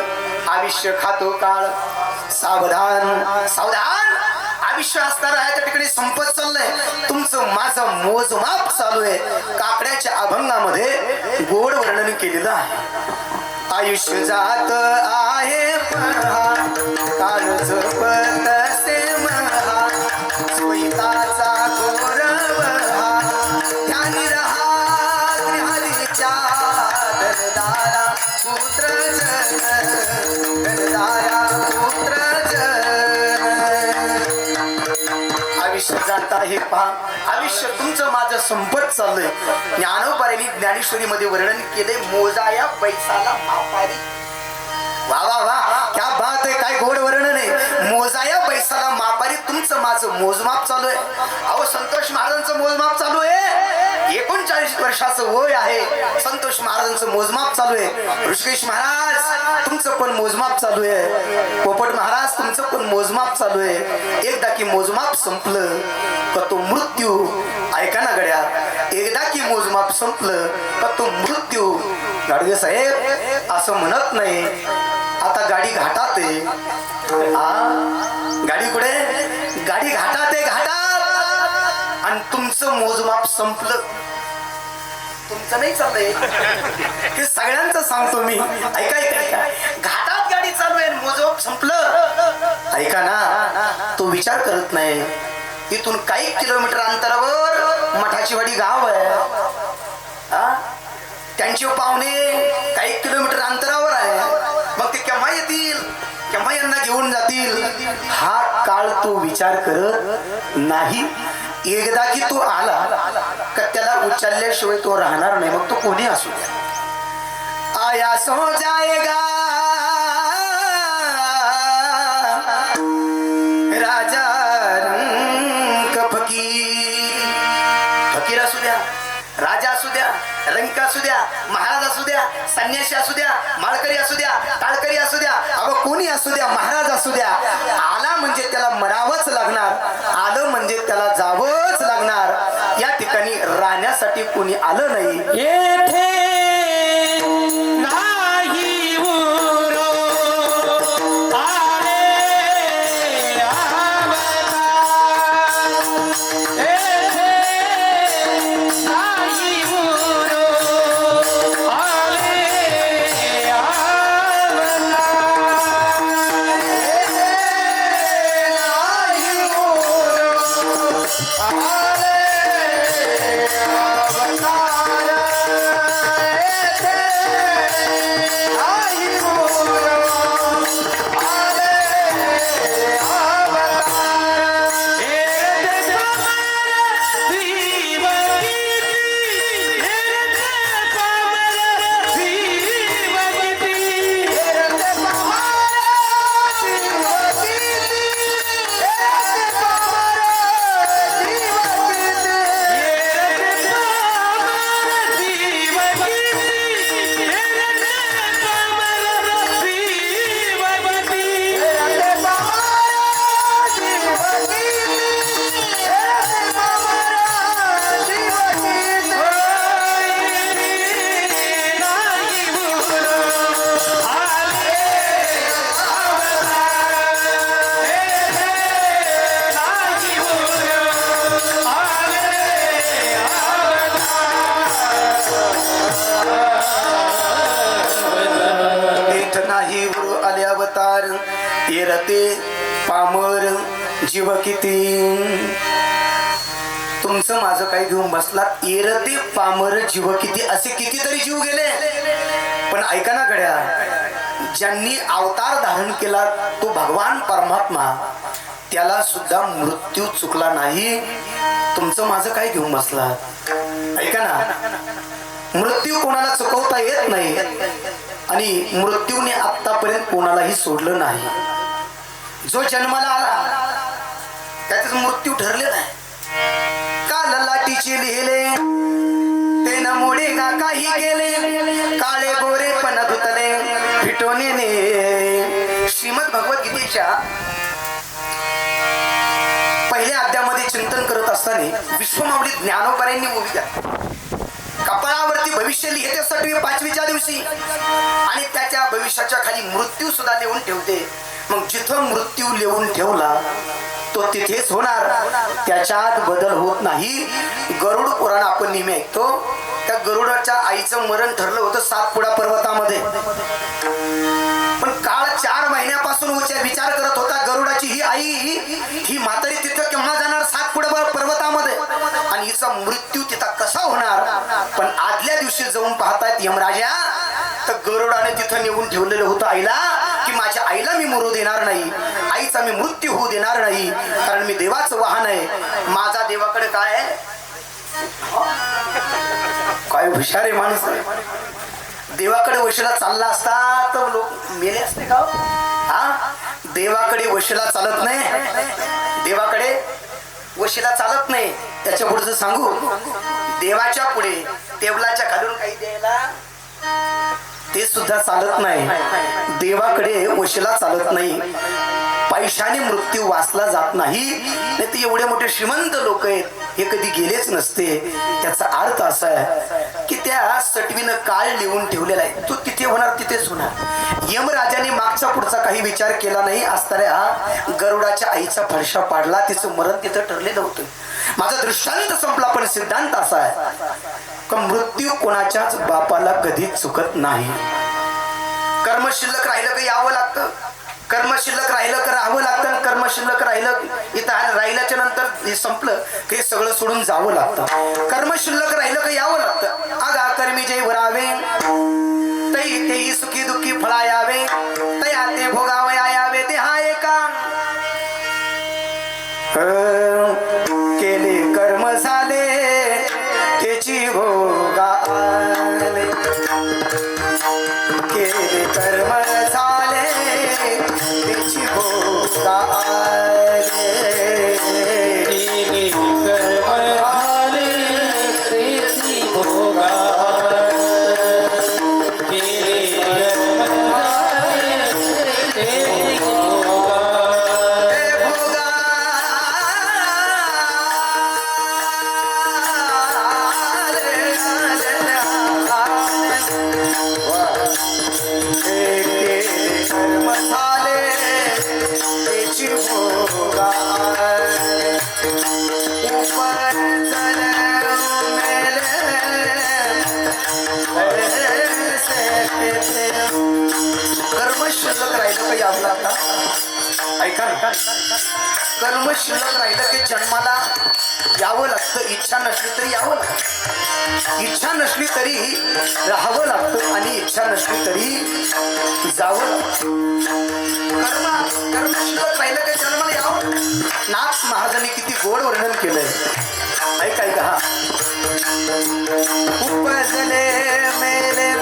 [SPEAKER 2] आयुष्य खातो काळ सावधान सावधान आयुष्य असणार आहे त्या ठिकाणी संपत चाललंय तुमचं माझं मोजमाप चालू आहे काकड्याच्या अभंगामध्ये गोड वर्णन केलेलं आहे आयुष्य जात आहे पहा काळ जपत असे महा स्वैताचा गौरव हा ध्यानी रहा हरीच्या दरदारा पुत्र जन दरदारा पुत्र जन आयुष्य जात आहे पहा आयुष्य तुमचं माझं संपत चाललंय ज्ञानोबाऱ्यांनी ज्ञानेश्वरीमध्ये वर्णन केले मोजाया पैसाला मापारी वा वा वा क्या बात आहे काय गोड वर्णन आहे मोजाया पैसाला मापारी तुमचं माझं मोजमाप चालू आहे अहो संतोष महाराजांचं मोजमाप चालू आहे 39 वर्षाचं वय आहे संतोष महाराजांचं मोजमाप चालू आहे ऋषिकेश महाराज तुमचं पण मोजमाप चालू आहे पोपट महाराज तुमचं पण मोजमाप चालू आहे एकदा की मोजमाप संपलं का तो मृत्यू ऐका ना गड्या एकदा की मोजमाप संपलं का तो मृत्यू गाडगे साहेब असं म्हणत नाही आता गाडी घाटात आहे गाडी कुठे गाडी घाटात आहे घाटात आणि तुमचं मोजमाप संपलं तुमचं नाही चाललंय हे सगळ्यांचं सांगतो मी ऐका ऐका घाटात गाडी चालू आहे मोजमाप संपलं ऐका ना तो विचार करत नाही इथून काही किलोमीटर अंतरावर मठाची वाडी गाव आहे त्यांचे पाहुणे काही किलोमीटर अंतरावर आहे मग ते केव्हा येतील केव्हा यांना घेऊन जातील हा काळ तो विचार करत नाही एकदा की तो आला का त्याला उचलल्याशिवाय तो राहणार नाही मग तो कोणी असू द्या आया सो जाएगा राजा रंग फकीर फकीर असू द्या राजा असू द्या रंक असू द्या महाराज असू द्या संन्यासी असू द्या माळकरी असू द्या टाळकरी असू द्या अगं कोणी असू द्या महाराज असू द्या आला म्हणजे त्याला मरावंच लागणार आलं म्हणजे त्याला जावंच लागणार या ठिकाणी राहण्यासाठी कोणी आलं नाही
[SPEAKER 1] येथे नाही उरो आले आवता येथे नाही उरो आले आवता येथे नाही उरो आले आवता
[SPEAKER 2] ते पामर जीव किती. तुमचं माझं काही घेऊन बसलात. एरते पामर जीव किती, असे कितीतरी जीव गेले. पण ऐका ना गड्या, ज्यांनी अवतार धारण केला तो भगवान परमात्मा, त्याला सुद्धा मृत्यू चुकला नाही. तुमचं माझं काय घेऊन बसलात. ऐका ना, मृत्यू कोणाला चुकवता येत नाही आणि मृत्यूने आतापर्यंत कोणालाही सोडलं नाही. जो जन्माला आला त्याच मृत्यू ठरलेला आहे. काल लाटीचे लिहिले ते न मोडे गा काही गेले, काळे गोरे पण धुतले फिटोने. श्रीमद भगवद्गीतेच्या पहिल्या अध्यायामध्ये चिंतन करत असताना विश्वमावली ज्ञानोबांनी उभी कपाळावरती भविष्य लिहिते 6वी-5वीच्या दिवशी आणि त्याच्या भविष्याच्या खाली मृत्यू सुद्धा लिहून ठेवते. मग जिथं मृत्यू लिहून ठेवला तो तिथेच होणार, त्याच्यात बदल होत नाही. गरुड पुराण आपण नेहमी ऐकतो. त्या गरुडाच्या आईचं मरण ठरलं होतं सातपुडा पर्वतामध्ये. पण काळ 4 महिन्यापासून विचार करत होता गरुडाची ही आई ही म्हातारी तिथं केव्हा जाणार सातपुडा पर्वतामध्ये आणि हिचा मृत्यू तिथं कसा होणार. पण आदल्या दिवशी जाऊन पाहतायत यमराजा, तर गरुडाने तिथं नेऊन ठेवलेलं होतं आईला की माझ्या आईला मी मरू देणार नाही, आईचा मी मृत्यू होऊ देणार नाही, कारण मी देवाचं वाहन आहे. माझा देवाकडे काय आहे. काय हुशार आहे माणूस. देवाकडे वशीला चालला असता तर लोक मेले असते का. हा, देवाकडे वशीला चालत नाही, देवाकडे वशीला चालत नाही. त्याच्या पुढचं सांगू, देवाच्या पुढे टेबलाच्या खालून काही द्यायला ते सुद्धा चालत नाही. देवाकडे वशीला चालत नाही. पैशाने मृत्यू वाचला जात नाही. नाही तर एवढे मोठे श्रीमंत लोक आहेत हे कधी गेलेच नसते. त्याचा अर्थ असा आहे की त्या सटवीनं काळ लिहून ठेवलेला आहे, तो तिथे होणार तिथेच होणार. यमराजाने मागचा पुढचा काही विचार केला नाही असताना गरुडाच्या आईचा फडशा पाडला, तिचं मरण तिथं ठरलेलं होतं. माझा दृष्टांत संपला. पण सिद्धांत असा आहे का मृत्यू कोणाच्याच बापाला कधीच चुकत नाही. कर्म शिल्लक राहिलं का यावं लागतं, कर्म शिल्लक राहिलं का राहावं लागतं. कर्म शिल्लक राहिलं इथं राहिल्याच्या नंतर हे संपलं की सगळं सोडून जावं लागतं. कर्म शिल्लक राहिलं का यावं लागतं. आगा कर्मी जय वरावे तै तेही सुखी दुःखी फळा यावे, तया ते भोगावया यावे ते हा एका. केले कर्म झाले त्याची भोगा आले, केले कर्म झाले त्याची भोगा आले, केले कर्म झाले त्याची भोगा कर्म शिल्लक राहिलं की जन्माला यावं लागतं. इच्छा नसली तरी यावं लागतं, इच्छा नसली तरी राहावं लागतं आणि इच्छा नसली तरी जावं लागतं. कर्म शिल्लक राहिलं की जन्माला यावं. नाथ महाराजांनी किती गोड वर्णन केलंय. ऐका हा. उपजले मेले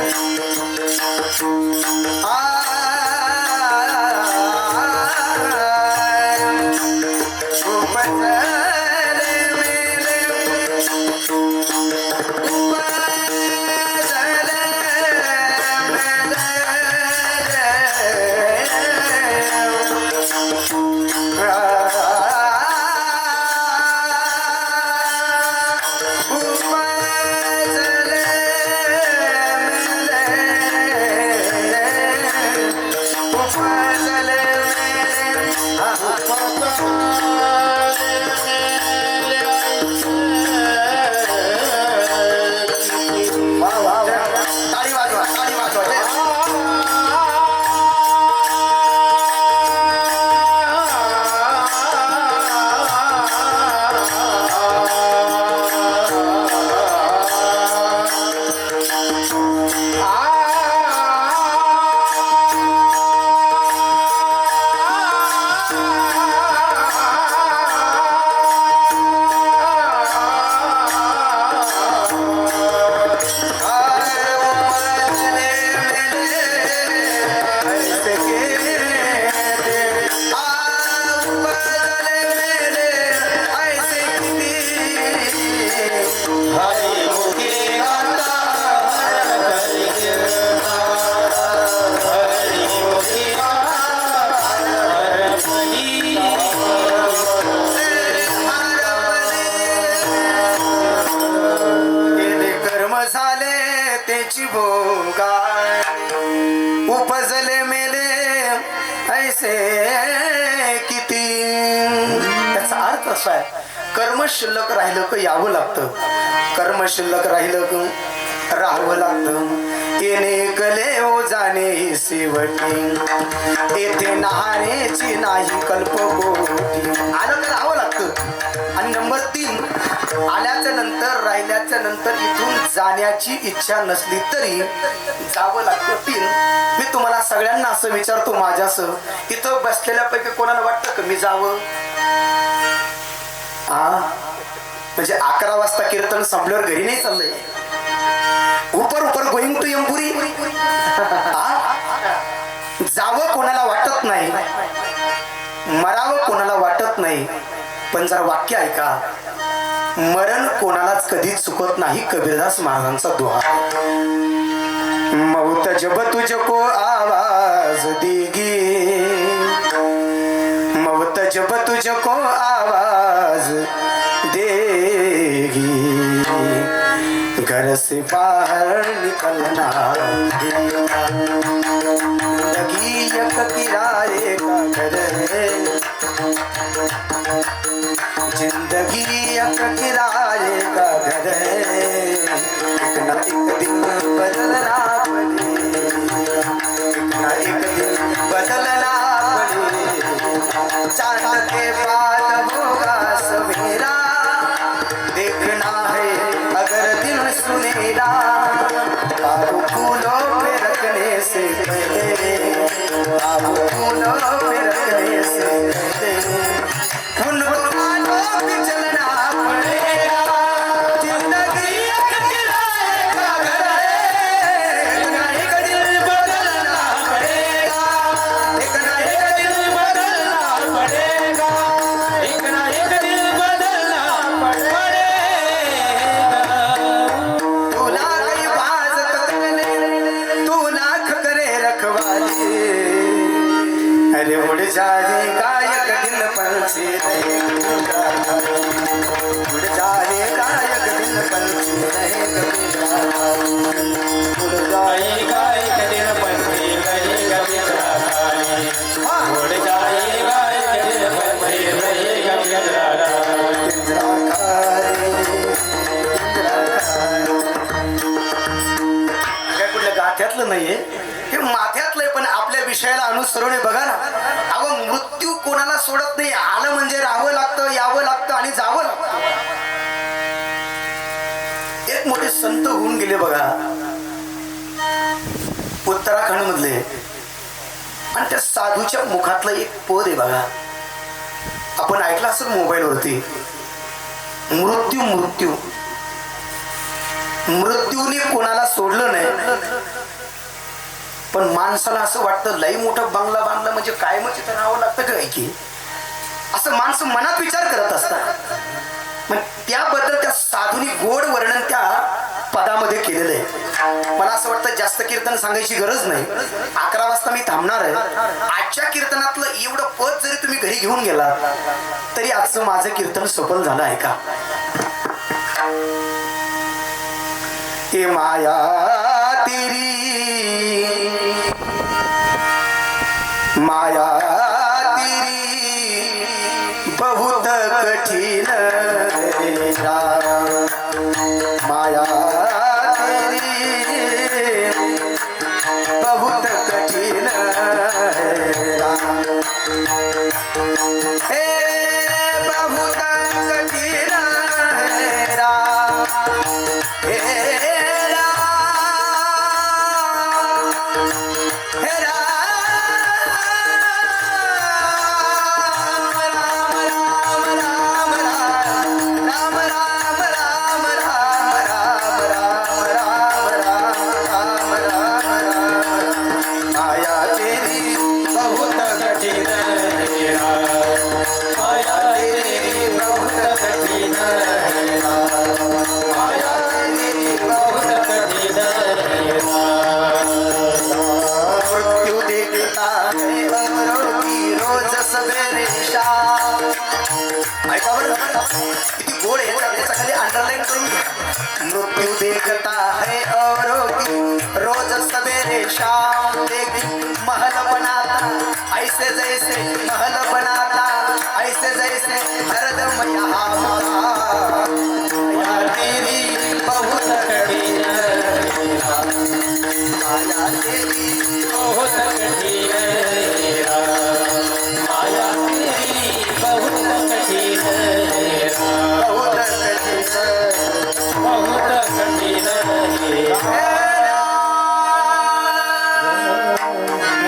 [SPEAKER 2] जाण्याची भोगाली उपजले मेले ऐसे किती. त्याचा अर्थ असा आहे, कर्म शिल्लक राहिलं का यावं लागतं, कर्म शिल्लक राहिलं का राहावं लागतं. येणे कले ओ जाणे शेवटी येथे नाहण्याची नाही कल्पकोटी. आलं तर राहावं लागतं. आणि नंबर 3, आल्याच्या नंतर राहिल्याच्या नंतर इथून जाण्याची इच्छा नसली तरी जावं लागतं. 3, मी तुम्हाला सगळ्यांना असं विचारतो, माझ्यासह इथं बसलेल्यापैकी कोणाला वाटतं का मी जावं? म्हणजे 11 वाजता कीर्तन संपल्यावर घरी नाही चाललंय. उपर गोईंग टू एम्पुरी. जावं कोणाला वाटत नाही, मरावं कोणाला वाटत नाही. पण जर वाक्य ऐका, मरण कोणालाच कधीच चुकत नाही. कबीरदास महाराजांचा दोहा. मौत जब तुझको आवाज देगी, मौत जब तुझको आवाज देगी, घर से बाहर निकलना जिंदगी एक किराए का घर है, जिंदगी एक किराए का घर है, एक न एक दिन बदलना पड़ेगा, एक न एक दिन बदलना पड़ेगा. चांद के बाद होगा सवेरा, देखना है अगर दिल सुनेगा, आपको फूलों पे रखने से पहले, आपको फूलों पे रखने से पहले उन फूलों पे चलना पड़ेगा. जिंदगी एक किराए का घर है, एक ना एक दिल बदलना पड़ेगा, एक ना एक दिल बदलना पड़ेगा, एक ना एक दिल बदलना पड़ेगा. तू लाख हिफाजत करे, तू लाख करे रखवाली, अरे उड़ जाएगा एक दिन पंछी रहेगा, उड़ जाएगा एक दिन पंछी रहेगा, उड़ जाएगा एक दिन पंछी रहेगा पिंजरा खाली, उड़ जाएगा एक दिन पंछी रहेगा पिंजरा खाली, पिंजरा खाली, पिंजरा खाली. काय कुठल्या गाठ्यातलं नाहीये, हे माथ्यातलंय. पण आपल्या विषयाला अनुसरून आहे. बघा ना, अहो मृत्यू कोणाला सोडत नाही. आलं म्हणजे राहावं लागतं, यावं लागतं आणि जावं लागतं. एक मोठे संत होऊन गेले बघा, उत्तराखंड मधले. आणि त्या साधूच्या मुखातलं एक पद आहे बघा, आपण ऐकलं असेल मोबाईल वरती, मृत्यू मृत्यू. मृत्यूने कोणाला सोडलं नाही, पण माणसाला असं वाटतं लई मोठा बंगला बांधला म्हणजे काय म्हणजे तर राहावं लागतं काय की, असं माणसं मनात विचार करत असतात. मग त्याबद्दल त्या साधूनी गोड वर्णन त्या पदामध्ये केलेलं आहे. मला असं वाटतं जास्त कीर्तन सांगायची गरज नाही. 11 वाजता मी थांबणार आहे. आजच्या कीर्तनातलं एवढं पद जरी तुम्ही घरी घेऊन गेला तरी आजचं माझं कीर्तन सफल झालं आहे का. ये माया तेरी, माया तेरी बहुत कठिन रा, माया तेरी बहुत कठिन रा, हे बहुत कठिन रा, हे किती गोड आहे, याच्या खाली अंडरलाईन करून घ्या. मृत्यू देखता है औरों की ऐसे जैसे महल बनाता ऐसे जैसे हरदम यहाँ माया तेरी बहुत कठिन माया तेरी
[SPEAKER 1] बहुत कठिन हेरा, माया तेरी बहुत कठिन हेरा,
[SPEAKER 2] बहुत कठिन
[SPEAKER 1] बहुत कठिन हेरा।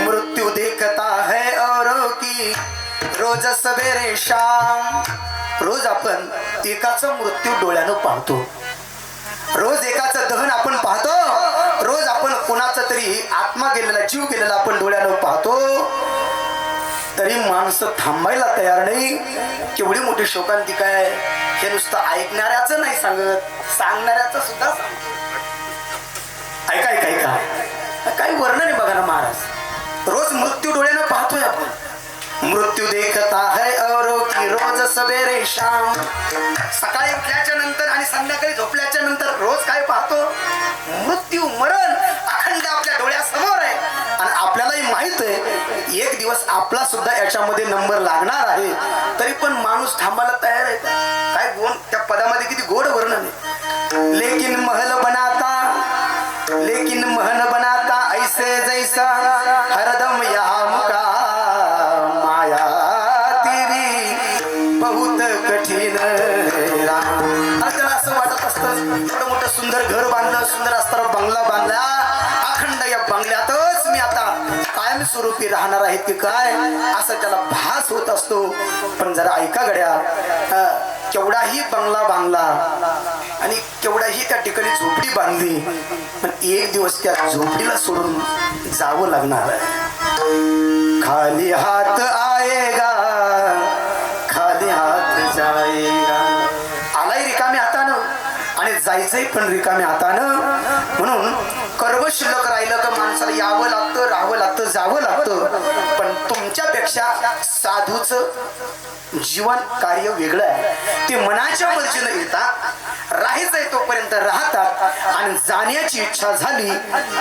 [SPEAKER 2] मृत्यू देखता है औरों की रोज सवेरे शाम. रोज आपण एकाचा मृत्यू डोळ्यानं पाहतो, रोज एकाचं दहन आपण पाहतो, रोज आपण कोणाचा तरी आत्मा गेलेला जीव गेलेला आपण डोळ्यानं पाहतो, तरी माणसं थांबायला तयार नाही. केवढी मोठी शोकांतिका आहे हे नुसतं ऐकणाऱ्याचं नाही सांगत, सांगणाऱ्याचं सुद्धा सांगतो. ऐका ऐका ऐका काही वर्णन आहे बघा ना महाराज. रोज मृत्यू डोळ्यानं पाहतोय आपण. मृत्यू देखता है औरों की रोज सवेरे शाम. सकाळी उठल्याच्या नंतर आणि संध्याकाळी झोपल्याच्या नंतर रोज काय पाहतो? मृत्यू मरण अखंड आपल्या डोळ्यासमोर आहे. आणि आपल्यालाही माहित आहे एक दिवस आपला सुद्धा याच्यामध्ये नंबर लागणार आहे, तरी पण माणूस थांबायला तयार आहे का? काय गोड त्या पदामध्ये किती गोड वर्णन आहे. लेकिन महल बनाता लेकिन महल बनाता ऐसे जैसा हरदम यहाँ का माया तेरी बहुत कठीण हेरा. त्याला असं वाटत असतं एवढं मोठं सुंदर घर बांधलं, सुंदर असताना बंगला बांधला, अखंड या बंगल्यातच मी आता कायम स्वरूपी राहणार आहेत की काय असं त्याला भास होत असतो. पण जरा ऐका गड्या, केवढाही बंगला बांधला आणि केवढाही त्या ठिकाणी झोपडी बांधली, पण एक दिवस त्या झोपडीला सोडून जावं लागणार आहे. खाली हात आएगा खाली हात जाएगा. आलाय रिकाम्या हातानं आणि जायचंय पण रिकाम्या हातानं. म्हणून कर्म शिल्लक राहिलं का माणसाला यावं लागतं, राहावं लागतं, जावं लागतं. पण तुमच्यापेक्षा साधूचं जीवन कार्य वेगळं आहे. ते मनाच्या मर्जीनं येतात, राहायचंय तोपर्यंत राहतात आणि जाण्याची इच्छा झाली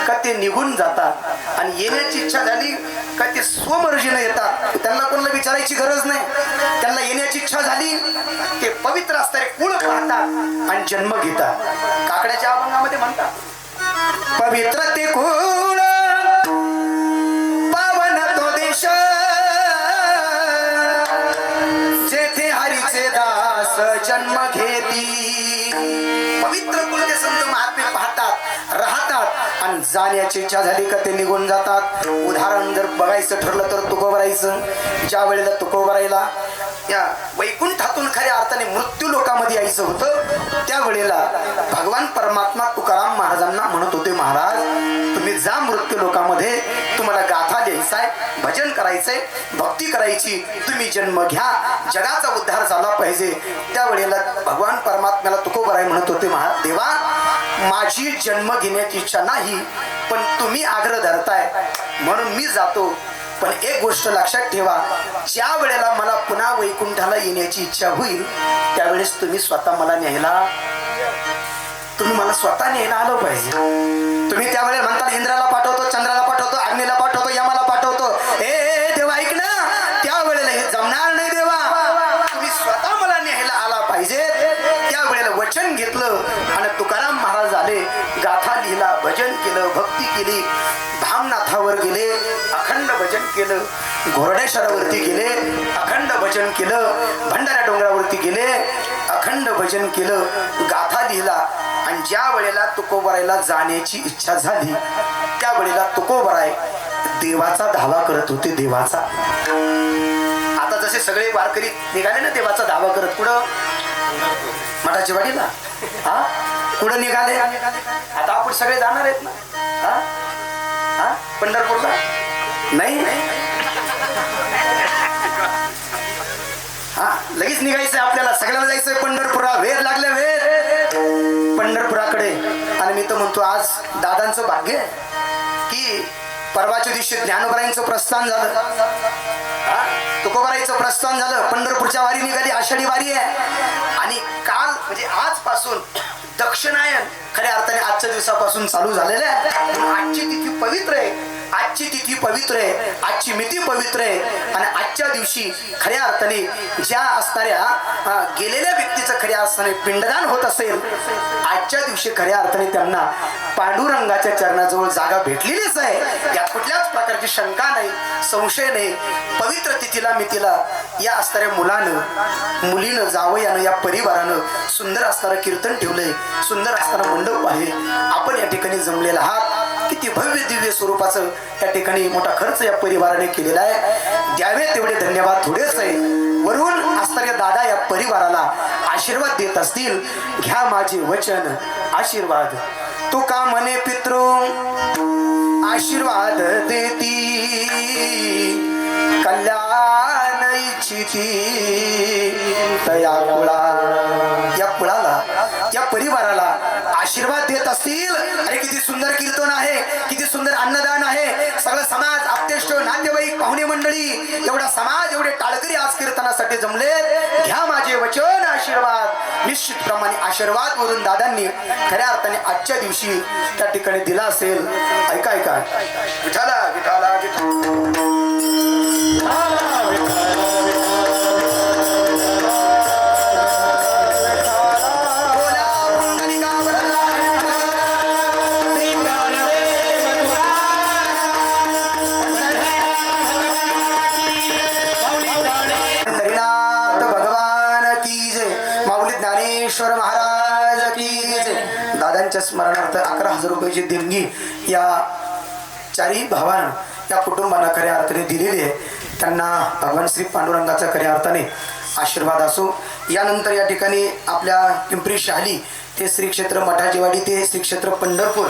[SPEAKER 2] का ते निघून जातात आणि येण्याची इच्छा झाली का ते स्वमर्जीनं येतात. त्यांना कोणाला विचारायची गरज नाही. त्यांना येण्याची इच्छा झाली ते पवित्र असणारे कुळ पाहतात आणि जन्म घेतात. काकड्याच्या अभंगामध्ये म्हणतात पवित्र ते कुळ पावन तो देश जेथे हरीचे दास जन्म घेती. पवित्र कुल ते संत महात्मे पाहतात, राहतात आणि जाण्याची इच्छा झाली का ते निघून जातात. उदाहरण जर बघायचं ठरलं तर तुकोबरायचं. ज्या वेळेला तुकोबरायला या वैकुंठातून खऱ्या अर्थाने मृत्यू लोकामध्ये यायचं होतं, त्यावेळेला भगवान परमात्मा तुकाराम महाराजांना म्हणत होते, महाराज तुम्ही जा मृत्यू लोकामध्ये, तुम्हाला गाथा लिहायचाय, भजन करायचंय, भक्ती करायची, तुम्ही जन्म घ्या, जगाचा उद्धार झाला पाहिजे. त्यावेळेला भगवान परमात्म्याला तुकोबराय म्हणत होते, देवा माझी जन्म घेण्याची इच्छा नाही, पण तुम्ही आग्रह धरताय म्हणून मी जातो. पण एक गोष्ट लक्षात ठेवा, ज्या वेळेला मला पुन्हा वैकुंठाला येण्याची इच्छा होईल त्यावेळेस तुम्ही स्वतः मला न्यायला, तुम्ही मला स्वतः न्यायला आलं पाहिजे. तुम्ही त्यावेळेला म्हणता इंद्राला पाठवतो, चंद्राला पाठवतो, अग्नीला पाठवतो, यमाला पाठवतो. ए देवा ऐक ना, त्यावेळेला हे जमणार नाही देवा, तुम्ही स्वतः मला न्यायला आला पाहिजे. त्यावेळेला वचन घेतलं आणि तुकाराम महाराज झाले, गाथा लिहिला, भजन केलं, भक्ती केली, धामनाथावर गेले, अखंड भजन केलं, घोरडेश्वरावरती गेले, अखंड भजन केलं, भंडारा डोंगरावरती गेले, अखंड भजन केलं, गाथा लिहिला. आणि ज्या वेळेला तुकोबरायला जाण्याची इच्छा झाली त्यावेळेला तुकोबराय देवाचा धावा करत होते. देवाचा, आता जसे सगळे वारकरी निघाले ना देवाचा धावा करत, कुठं मठाची वाडीला, हा कुठं निघाले, आता आपण सगळे जाणार आहेत ना, हा हा पंढरपूरला नाही, हा लगेच निघायचंय आपल्याला, सगळ्याला जायचंय पंढरपुरा. वेर लागले वेर पंढरपुराकडे. आणि मी तर म्हणतो आज दादांचं भाग्य आहे की परवाच्या दिवशी ज्ञानोबरायांचं प्रस्थान झालं, तुकोबराईचं प्रस्थान झालं, पंढरपूरच्या वारी निघाली, आषाढी वारी आहे. आणि काल म्हणजे आजपासून दक्षिणायन खऱ्या अर्थाने आजच्या दिवसापासून चालू झालेलं आहे. आजची तिथी पवित्र आहे. आजची तिथी पवित्र आहे, आजची मिती पवित्र आहे आणि आजच्या दिवशी खऱ्या अर्थाने ज्या असणाऱ्या गेलेल्या व्यक्तीचं खऱ्या अर्थाने पिंडदान होत असेल, आजच्या दिवशी खऱ्या अर्थाने त्यांना पांडुरंगाच्या चरणाजवळ जागा भेटलेलीच आहे, यात कुठल्याच प्रकारची शंका नाही, संशय नाही. पवित्र तिथीला मितीला या असणाऱ्या मुलानं मुलीनं जावयानं या परिवारानं सुंदर असणारं कीर्तन ठेवलंय, सुंदर असणारा मंडप आहे. आपण या ठिकाणी जमलेला आहात, किती भव्य दिव्य स्वरूपाचं या ठिकाणी मोठा खर्च या परिवाराने केलेला आहे. द्यावे तेवढे धन्यवाद थोडेच आहे. वरून असणाऱ्या दादा या परिवाराला आशीर्वाद देत असतील. घ्या माझे वचन आशीर्वाद. तू का म्हणे पितृ आशीर्वाद देती, कल्याण इच्छिती. या कुळाला या परिवाराला आशीर्वाद देत असतील. अरे किती सुंदर कीर्तन आहे, किती सुंदर अन्नदान आहे. सगळं समाज, आप्तेष्ट, नातेवाईक, पाहुणे मंडळी, एवढा समाज, एवढे टाळकरी आज कीर्तनासाठी जमले. घ्या माझे वचन आशीर्वाद. निश्चितप्रमाणे आशीर्वाद वरून दादांनी खऱ्या अर्थाने आजच्या दिवशी त्या ठिकाणी दिला असेल. ऐका ऐका विठाला विठाला महाराज की जय. दादांच्या स्मरणार्थ 11,000 रुपयाची देणगी या चारही भावांना या कुटुंबांना खऱ्या अर्थाने दिलेली आहे. त्यांना भगवान श्री पांडुरंगाचा खऱ्या अर्थाने आशीर्वाद असो. यानंतर या ठिकाणी आपल्या पिंपरी शहाली ते श्री क्षेत्र मठाजीवाडी ते श्री क्षेत्र पंढरपूर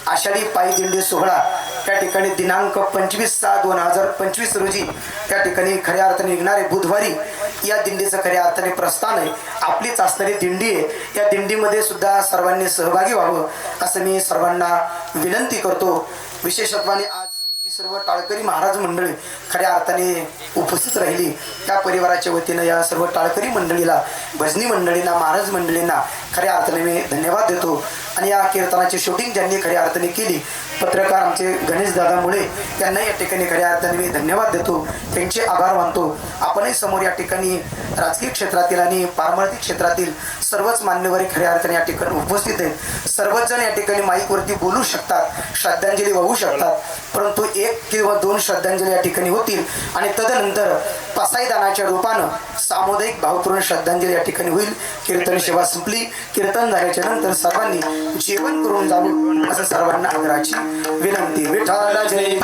[SPEAKER 2] आषाढी पायी दिंडी सोहळा त्या ठिकाणी दिनांक 25/6/2025 रोजी त्या ठिकाणी खऱ्या अर्थाने निघणारे बुधवारी या दिंडीचं खऱ्या अर्थाने प्रस्थान आहे. आपलीच असणारी दिंडी आहे. या दिंडीमध्ये सुद्धा सर्वांनी सहभागी व्हावं असं मी सर्वांना विनंती करतो. विशेषत्वाने आज ही सर्व टाळकरी महाराज मंडळी खऱ्या अर्थाने उपस्थित राहिली. त्या परिवाराच्या वतीनं या सर्व टाळकरी मंडळीला, भजनी मंडळींना, महाराज मंडळींना खऱ्या अर्थाने मी धन्यवाद देतो. आणि या कीर्तनाची शूटिंग ज्यांनी खऱ्या अर्थाने केली, पत्रकार आमचे गणेश दादामुळे, त्यांना या ठिकाणी खऱ्या अर्थाने मी धन्यवाद देतो, त्यांचे आभार मानतो. आपणही समोर या ठिकाणी राजकीय क्षेत्रातील आणि पारमार्थिक क्षेत्रातील सर्वच मान्यवर खऱ्या अर्थाने या ठिकाणी उपस्थित आहेत. सर्वच जण या ठिकाणी माईकवरती बोलू शकतात, श्रद्धांजली वाहू शकतात, परंतु 1 किंवा 2 श्रद्धांजली या ठिकाणी होतील आणि तदनंतर पसाईदानाच्या रूपानं सामुदायिक भावपूर्ण श्रद्धांजली या ठिकाणी होईल. कीर्तन सेवा संपली. कीर्तन झाल्याच्या नंतर सर्वांनी जेवण करून जावं असं सर्वांना आग्रहाची विनंती. विठ्ठल जय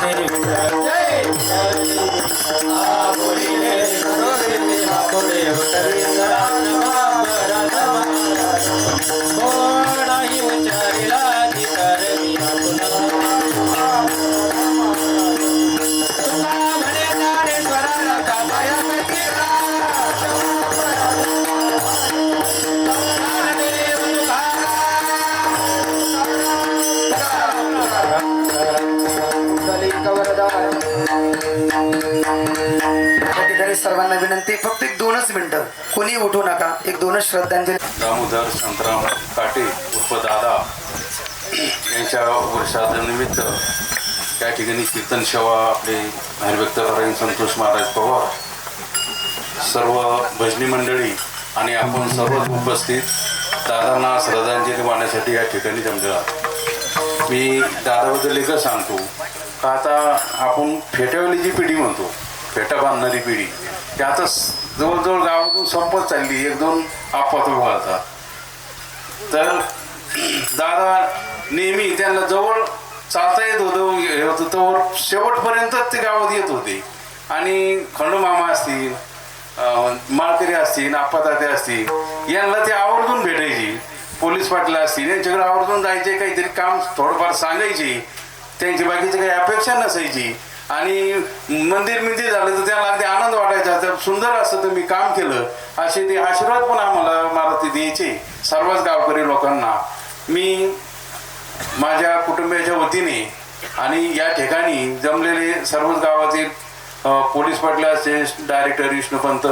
[SPEAKER 2] जय सर्वांना विनंती, फक्त 1-2च मिनिटं, कोणी उठू नका. 1-2च श्रद्धांजली.
[SPEAKER 1] दामोदर संतराम काटे उर्फ दादा यांच्या वर्षानिमित्त त्या ठिकाणी कीर्तन सेवा आपले हरिभक्तपरायण संतोष महाराज पवार, सर्व भजनी मंडळी आणि आपण सर्वच उपस्थित दादांना श्रद्धांजली वाहण्यासाठी या ठिकाणी जमलेला. मी दादाबद्दल एकच सांगतो का आता आपण फेट्यावाली जी पिढी म्हणतो, फेटा बांधणारी पिढी, ते आता जवळजवळ गावातून संपत चालली. 1-2 अपवाद घालतात. तर दादा नेहमी त्यांना जवळ चालता येत होतं, हे होतं, तर शेवटपर्यंतच ते गावात येत होते. आणि खंडूमामा असतील, माळकरी असतील, आप्पाताते असतील, यांना ते आवर्जून भेटायची. पोलीस पाटील असतील, यांच्याकडे आवर्जून जायचे, काहीतरी काम थोडंफार सांगायची, त्यांची बाकीची काही अपेक्षा नसायची. आणि मंदिर झालं तर त्याला अगदी आनंद वाटायचा. तर सुंदर असं तर मी काम केलं असे ते आशीर्वाद पण मला ते द्यायचे सर्वच गावकरी लोकांना. मी माझ्या कुटुंबियाच्या वतीने आणि या ठिकाणी जमलेले सर्वच गावातील पोलीस पाटील असते, डायरेक्टर विष्णुपंत,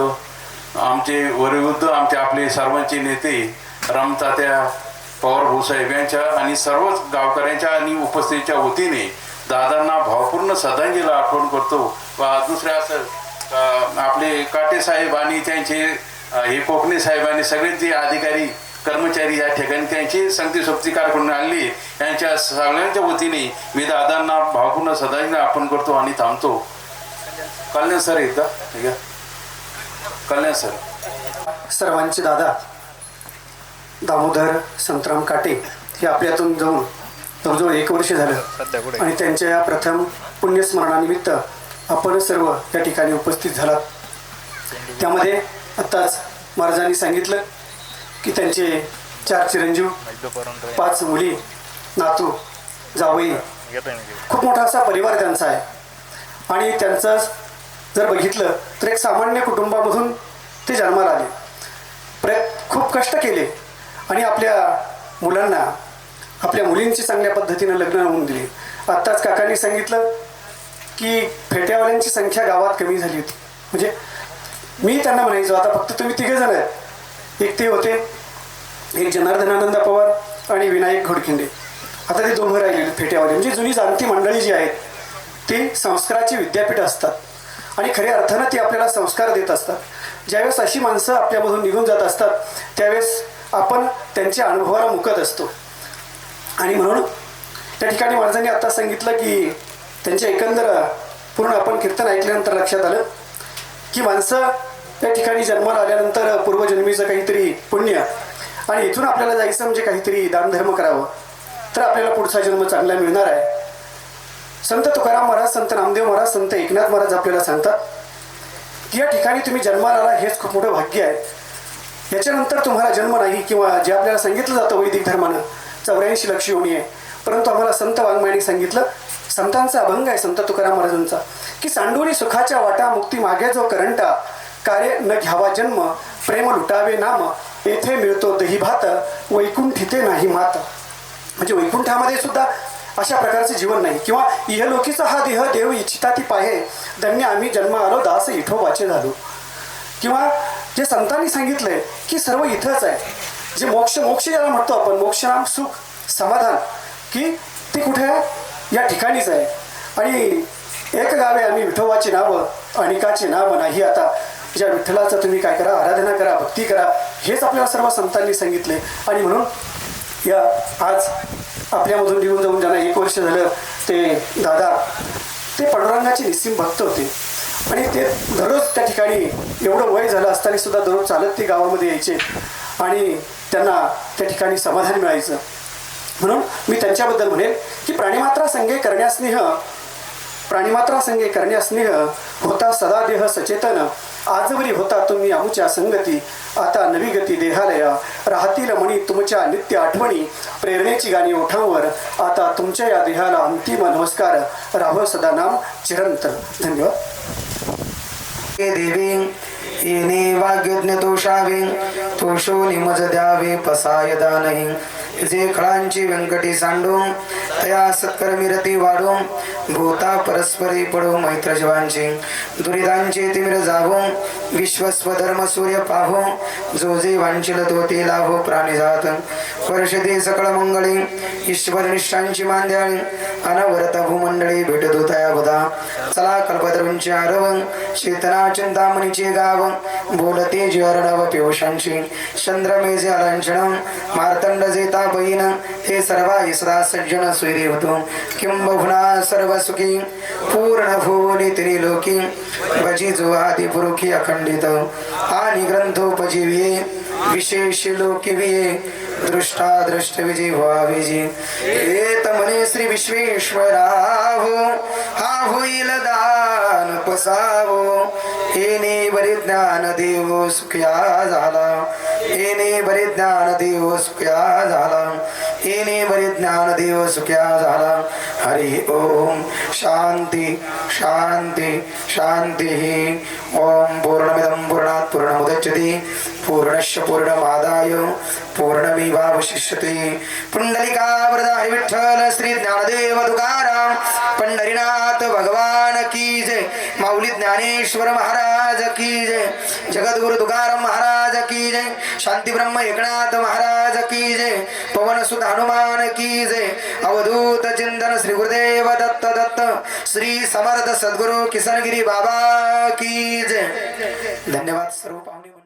[SPEAKER 1] आमचे वयोवृद्ध, आमचे आपले सर्वांचे नेते रामतात्या पवार भाऊसाहेब यांच्या आणि सर्वच गावकऱ्यांच्या आणि उपस्थितीच्या वतीने दादांना भावपूर्ण श्रद्धांजली अर्पण करतो. व दुसरे असं आपले काटे साहेब आणि त्यांचे हे कोकणे साहेब आणि सगळे जे अधिकारी कर्मचारी या ठिकाणी त्यांची संगती सोबती करून आणली, यांच्या सगळ्यांच्या वतीने मी दादांना भावपूर्ण श्रद्धांजली अर्पण करतो आणि थांबतो. कल्याण सर एकदा ठीक आहे. कल्याण सर.
[SPEAKER 3] सर्वांचे दादा दामोदर संतराम काटे हे आपल्यातून जाऊन जवळजवळ 1 वर्ष झालं आणि त्यांच्या या प्रथम पुण्यस्मरणानिमित्त आपण सर्व या ठिकाणी उपस्थित झालात. त्यामध्ये आत्ताच महाराजांनी सांगितलं की त्यांचे 4 चिरंजीव, 5 मुली, नातू, जावई, खूप मोठा असा परिवार त्यांचा आहे. आणि त्यांचं जर बघितलं तर एक सामान्य कुटुंबामधून ते जन्माला आले, खूप कष्ट केले आणि आपल्या मुलांना, आपल्या मुलींची चांगल्या पद्धतीनं लग्न होऊन दिली. आत्ताच काकांनी सांगितलं की फेट्यावाल्यांची संख्या गावात कमी झाली होती. म्हणजे मी त्यांना म्हणायचो आता फक्त तुम्ही 3 जण आहेत. एक ते होते, एक जनार्दनानंद पवार आणि विनायक घोडखिंडे. आता ते 2 राहिलेले फेट्यावाले. म्हणजे जुनी जाणती मंडळी जी आहेत ती संस्काराची विद्यापीठ असतात आणि खऱ्या अर्थानं ती आपल्याला संस्कार देत असतात. ज्यावेळेस अशी माणसं आपल्यामधून निघून जात असतात त्यावेळेस आपण त्यांच्या अनुभवाला मुकत असतो. आणि म्हणून त्या ठिकाणी महाराजांनी आत्ता सांगितलं की त्यांच्या एकंदर पूर्ण आपण कीर्तन ऐकल्यानंतर लक्षात आलं की माणसं त्या ठिकाणी जन्माला आल्यानंतर पूर्वजन्मीचं काहीतरी पुण्य आणि इथून आपल्याला जायचं म्हणजे काहीतरी दानधर्म करावं तर आपल्याला पुढचा जन्म चांगला मिळणार आहे. संत तुकाराम महाराज, संत नामदेव महाराज, संत एकनाथ महाराज आपल्याला सांगतात की या ठिकाणी तुम्ही जन्माला आला हेच खूप मोठं भाग्य आहे. याच्यानंतर तुम्हाला जन्म नाही किंवा जे आपल्याला सांगितलं जातं वैदिक धर्मानं 84 लक्ष योनी आहे, परंतु आम्हाला संत वाङ्मयाने सांगितलं, संतांचा अभंग आहे संत तुकाराम महाराजांचा की सांडोरी सुखाच्या वाटा मुक्ती मागे जो करंटा कार्य न घ्यावा जन्म प्रेम लुटावे नाम येथे मिळतो दही भात वैकुंठिते नाही मात. म्हणजे वैकुंठामध्ये सुद्धा अशा प्रकारचे जीवन नाही किंवा इहलोकीचा हा देह देव इच्छिता ती पाहे धन्य आम्ही जन्म आलो दास इठोबाचे झालो. किंवा जे संतांनी सांगितलंय की सर्व इथंच आहे. जे मोक्ष ज्याला म्हणतो आपण, मोक्ष नाम सुख समाधान, की ते कुठे आहे? या ठिकाणीच आहे. आणि एक गाव आहे आम्ही विठोबाची नावं अनेकाचे नाव नाही. आता ज्या विठ्ठलाचं तुम्ही काय करा, आराधना करा, भक्ती करा, हेच आपल्याला सर्व संतांनी सांगितले. आणि म्हणून या आज आपल्यामधून निघून जाऊन ज्यांना 1 वर्ष झालं ते दादा, ते पांडुरंगाचे निस्सीम भक्त होते आणि ते दररोज त्या ठिकाणी एवढं वय झालं असताना सुद्धा दररोज चालत ते गावामध्ये यायचे आणि त्यांना त्या ठिकाणी समाधान मिळायचं. म्हणून मी त्यांच्याबद्दल म्हणेल की प्राणीमात्रा संगे करण्या स्नेह होता सदा देह सचेतन आजवरी होता तुम्ही आमुच्या संगती आता नवी गती देहालया राहतील मणी तुमच्या नित्य आठवणी प्रेरणेची गाणी ओठांवर आता तुमच्या या देहाला अंतिम नमस्कार राहो सदा नाम चिरंतन. धन्यवाद.
[SPEAKER 2] देवी येणे वाग्यज्ञ तोषावे तोषो निमज द्यावे पसाय दानही जे खळांची व्यंकटी सांडून तया सत्कर्मी रती वाढून भूता परस्परी पडो मैत्र जीवांची दुरितांचे तिमिर जावो विश्वस्वधर्म सूर्य पाहो जो जे वांछिल तो ते लाभो प्राणी जात वर्षदे सकळ मंगळी ईश्वर निष्ठांची मांद्याळी अनवरत भूमंडळी भेटतो तया बदा चला कल्पतरूंचे आरव चेतना चिंतामणीचे गाव बोलते जे अर्णव पियुषांची चंद्रमेजे अलंचन मार्तंड जेता बहीण हे सर्वा सदा सज्जन स्वैरी होतो किंबहुना सर्व सुखी पूर्ण भुवनी त्रिलोकी भजी जो आदि पुरुखी अखंडित आणि ग्रंथोपजीविये विशेष लोकिविये दृष्टा दृष्ट विजय व्हाविजी एत मने श्री विश्वेश्वराहो हा होईल दान पसावो येणे बरे ज्ञान देव सुख्या झाला येणे बरे ज्ञान देव सुख्या झाला येणे बरे ज्ञान देव सुख्या झाला. हरि ओम शांती शांती शांती. ओम पूर्णमिदं पूर्णात् पूर्णमुदच्यते पूर्णस्य पूर्णमादाय पूर्णमेवावशिष्यते. पुंडलिका वरदाय विठ्ठल श्री ज्ञानदेव तुकाराम पंढरीनाथ भगवान की जय. माऊली ज्ञानेश्वर महाराज की जय, जगद्गुरु तुकाराम महाराज की जय, शांती ब्रह्म एकनाथ महाराज की जय, पवन सुत हनुमान की जय, अवधूत चिंतन श्री गुरुदेव दत्त दत्त, श्री समर्थ सद्गुरु किशनगिरी बाबा की जय. धन्यवाद सर्व पाहुणे.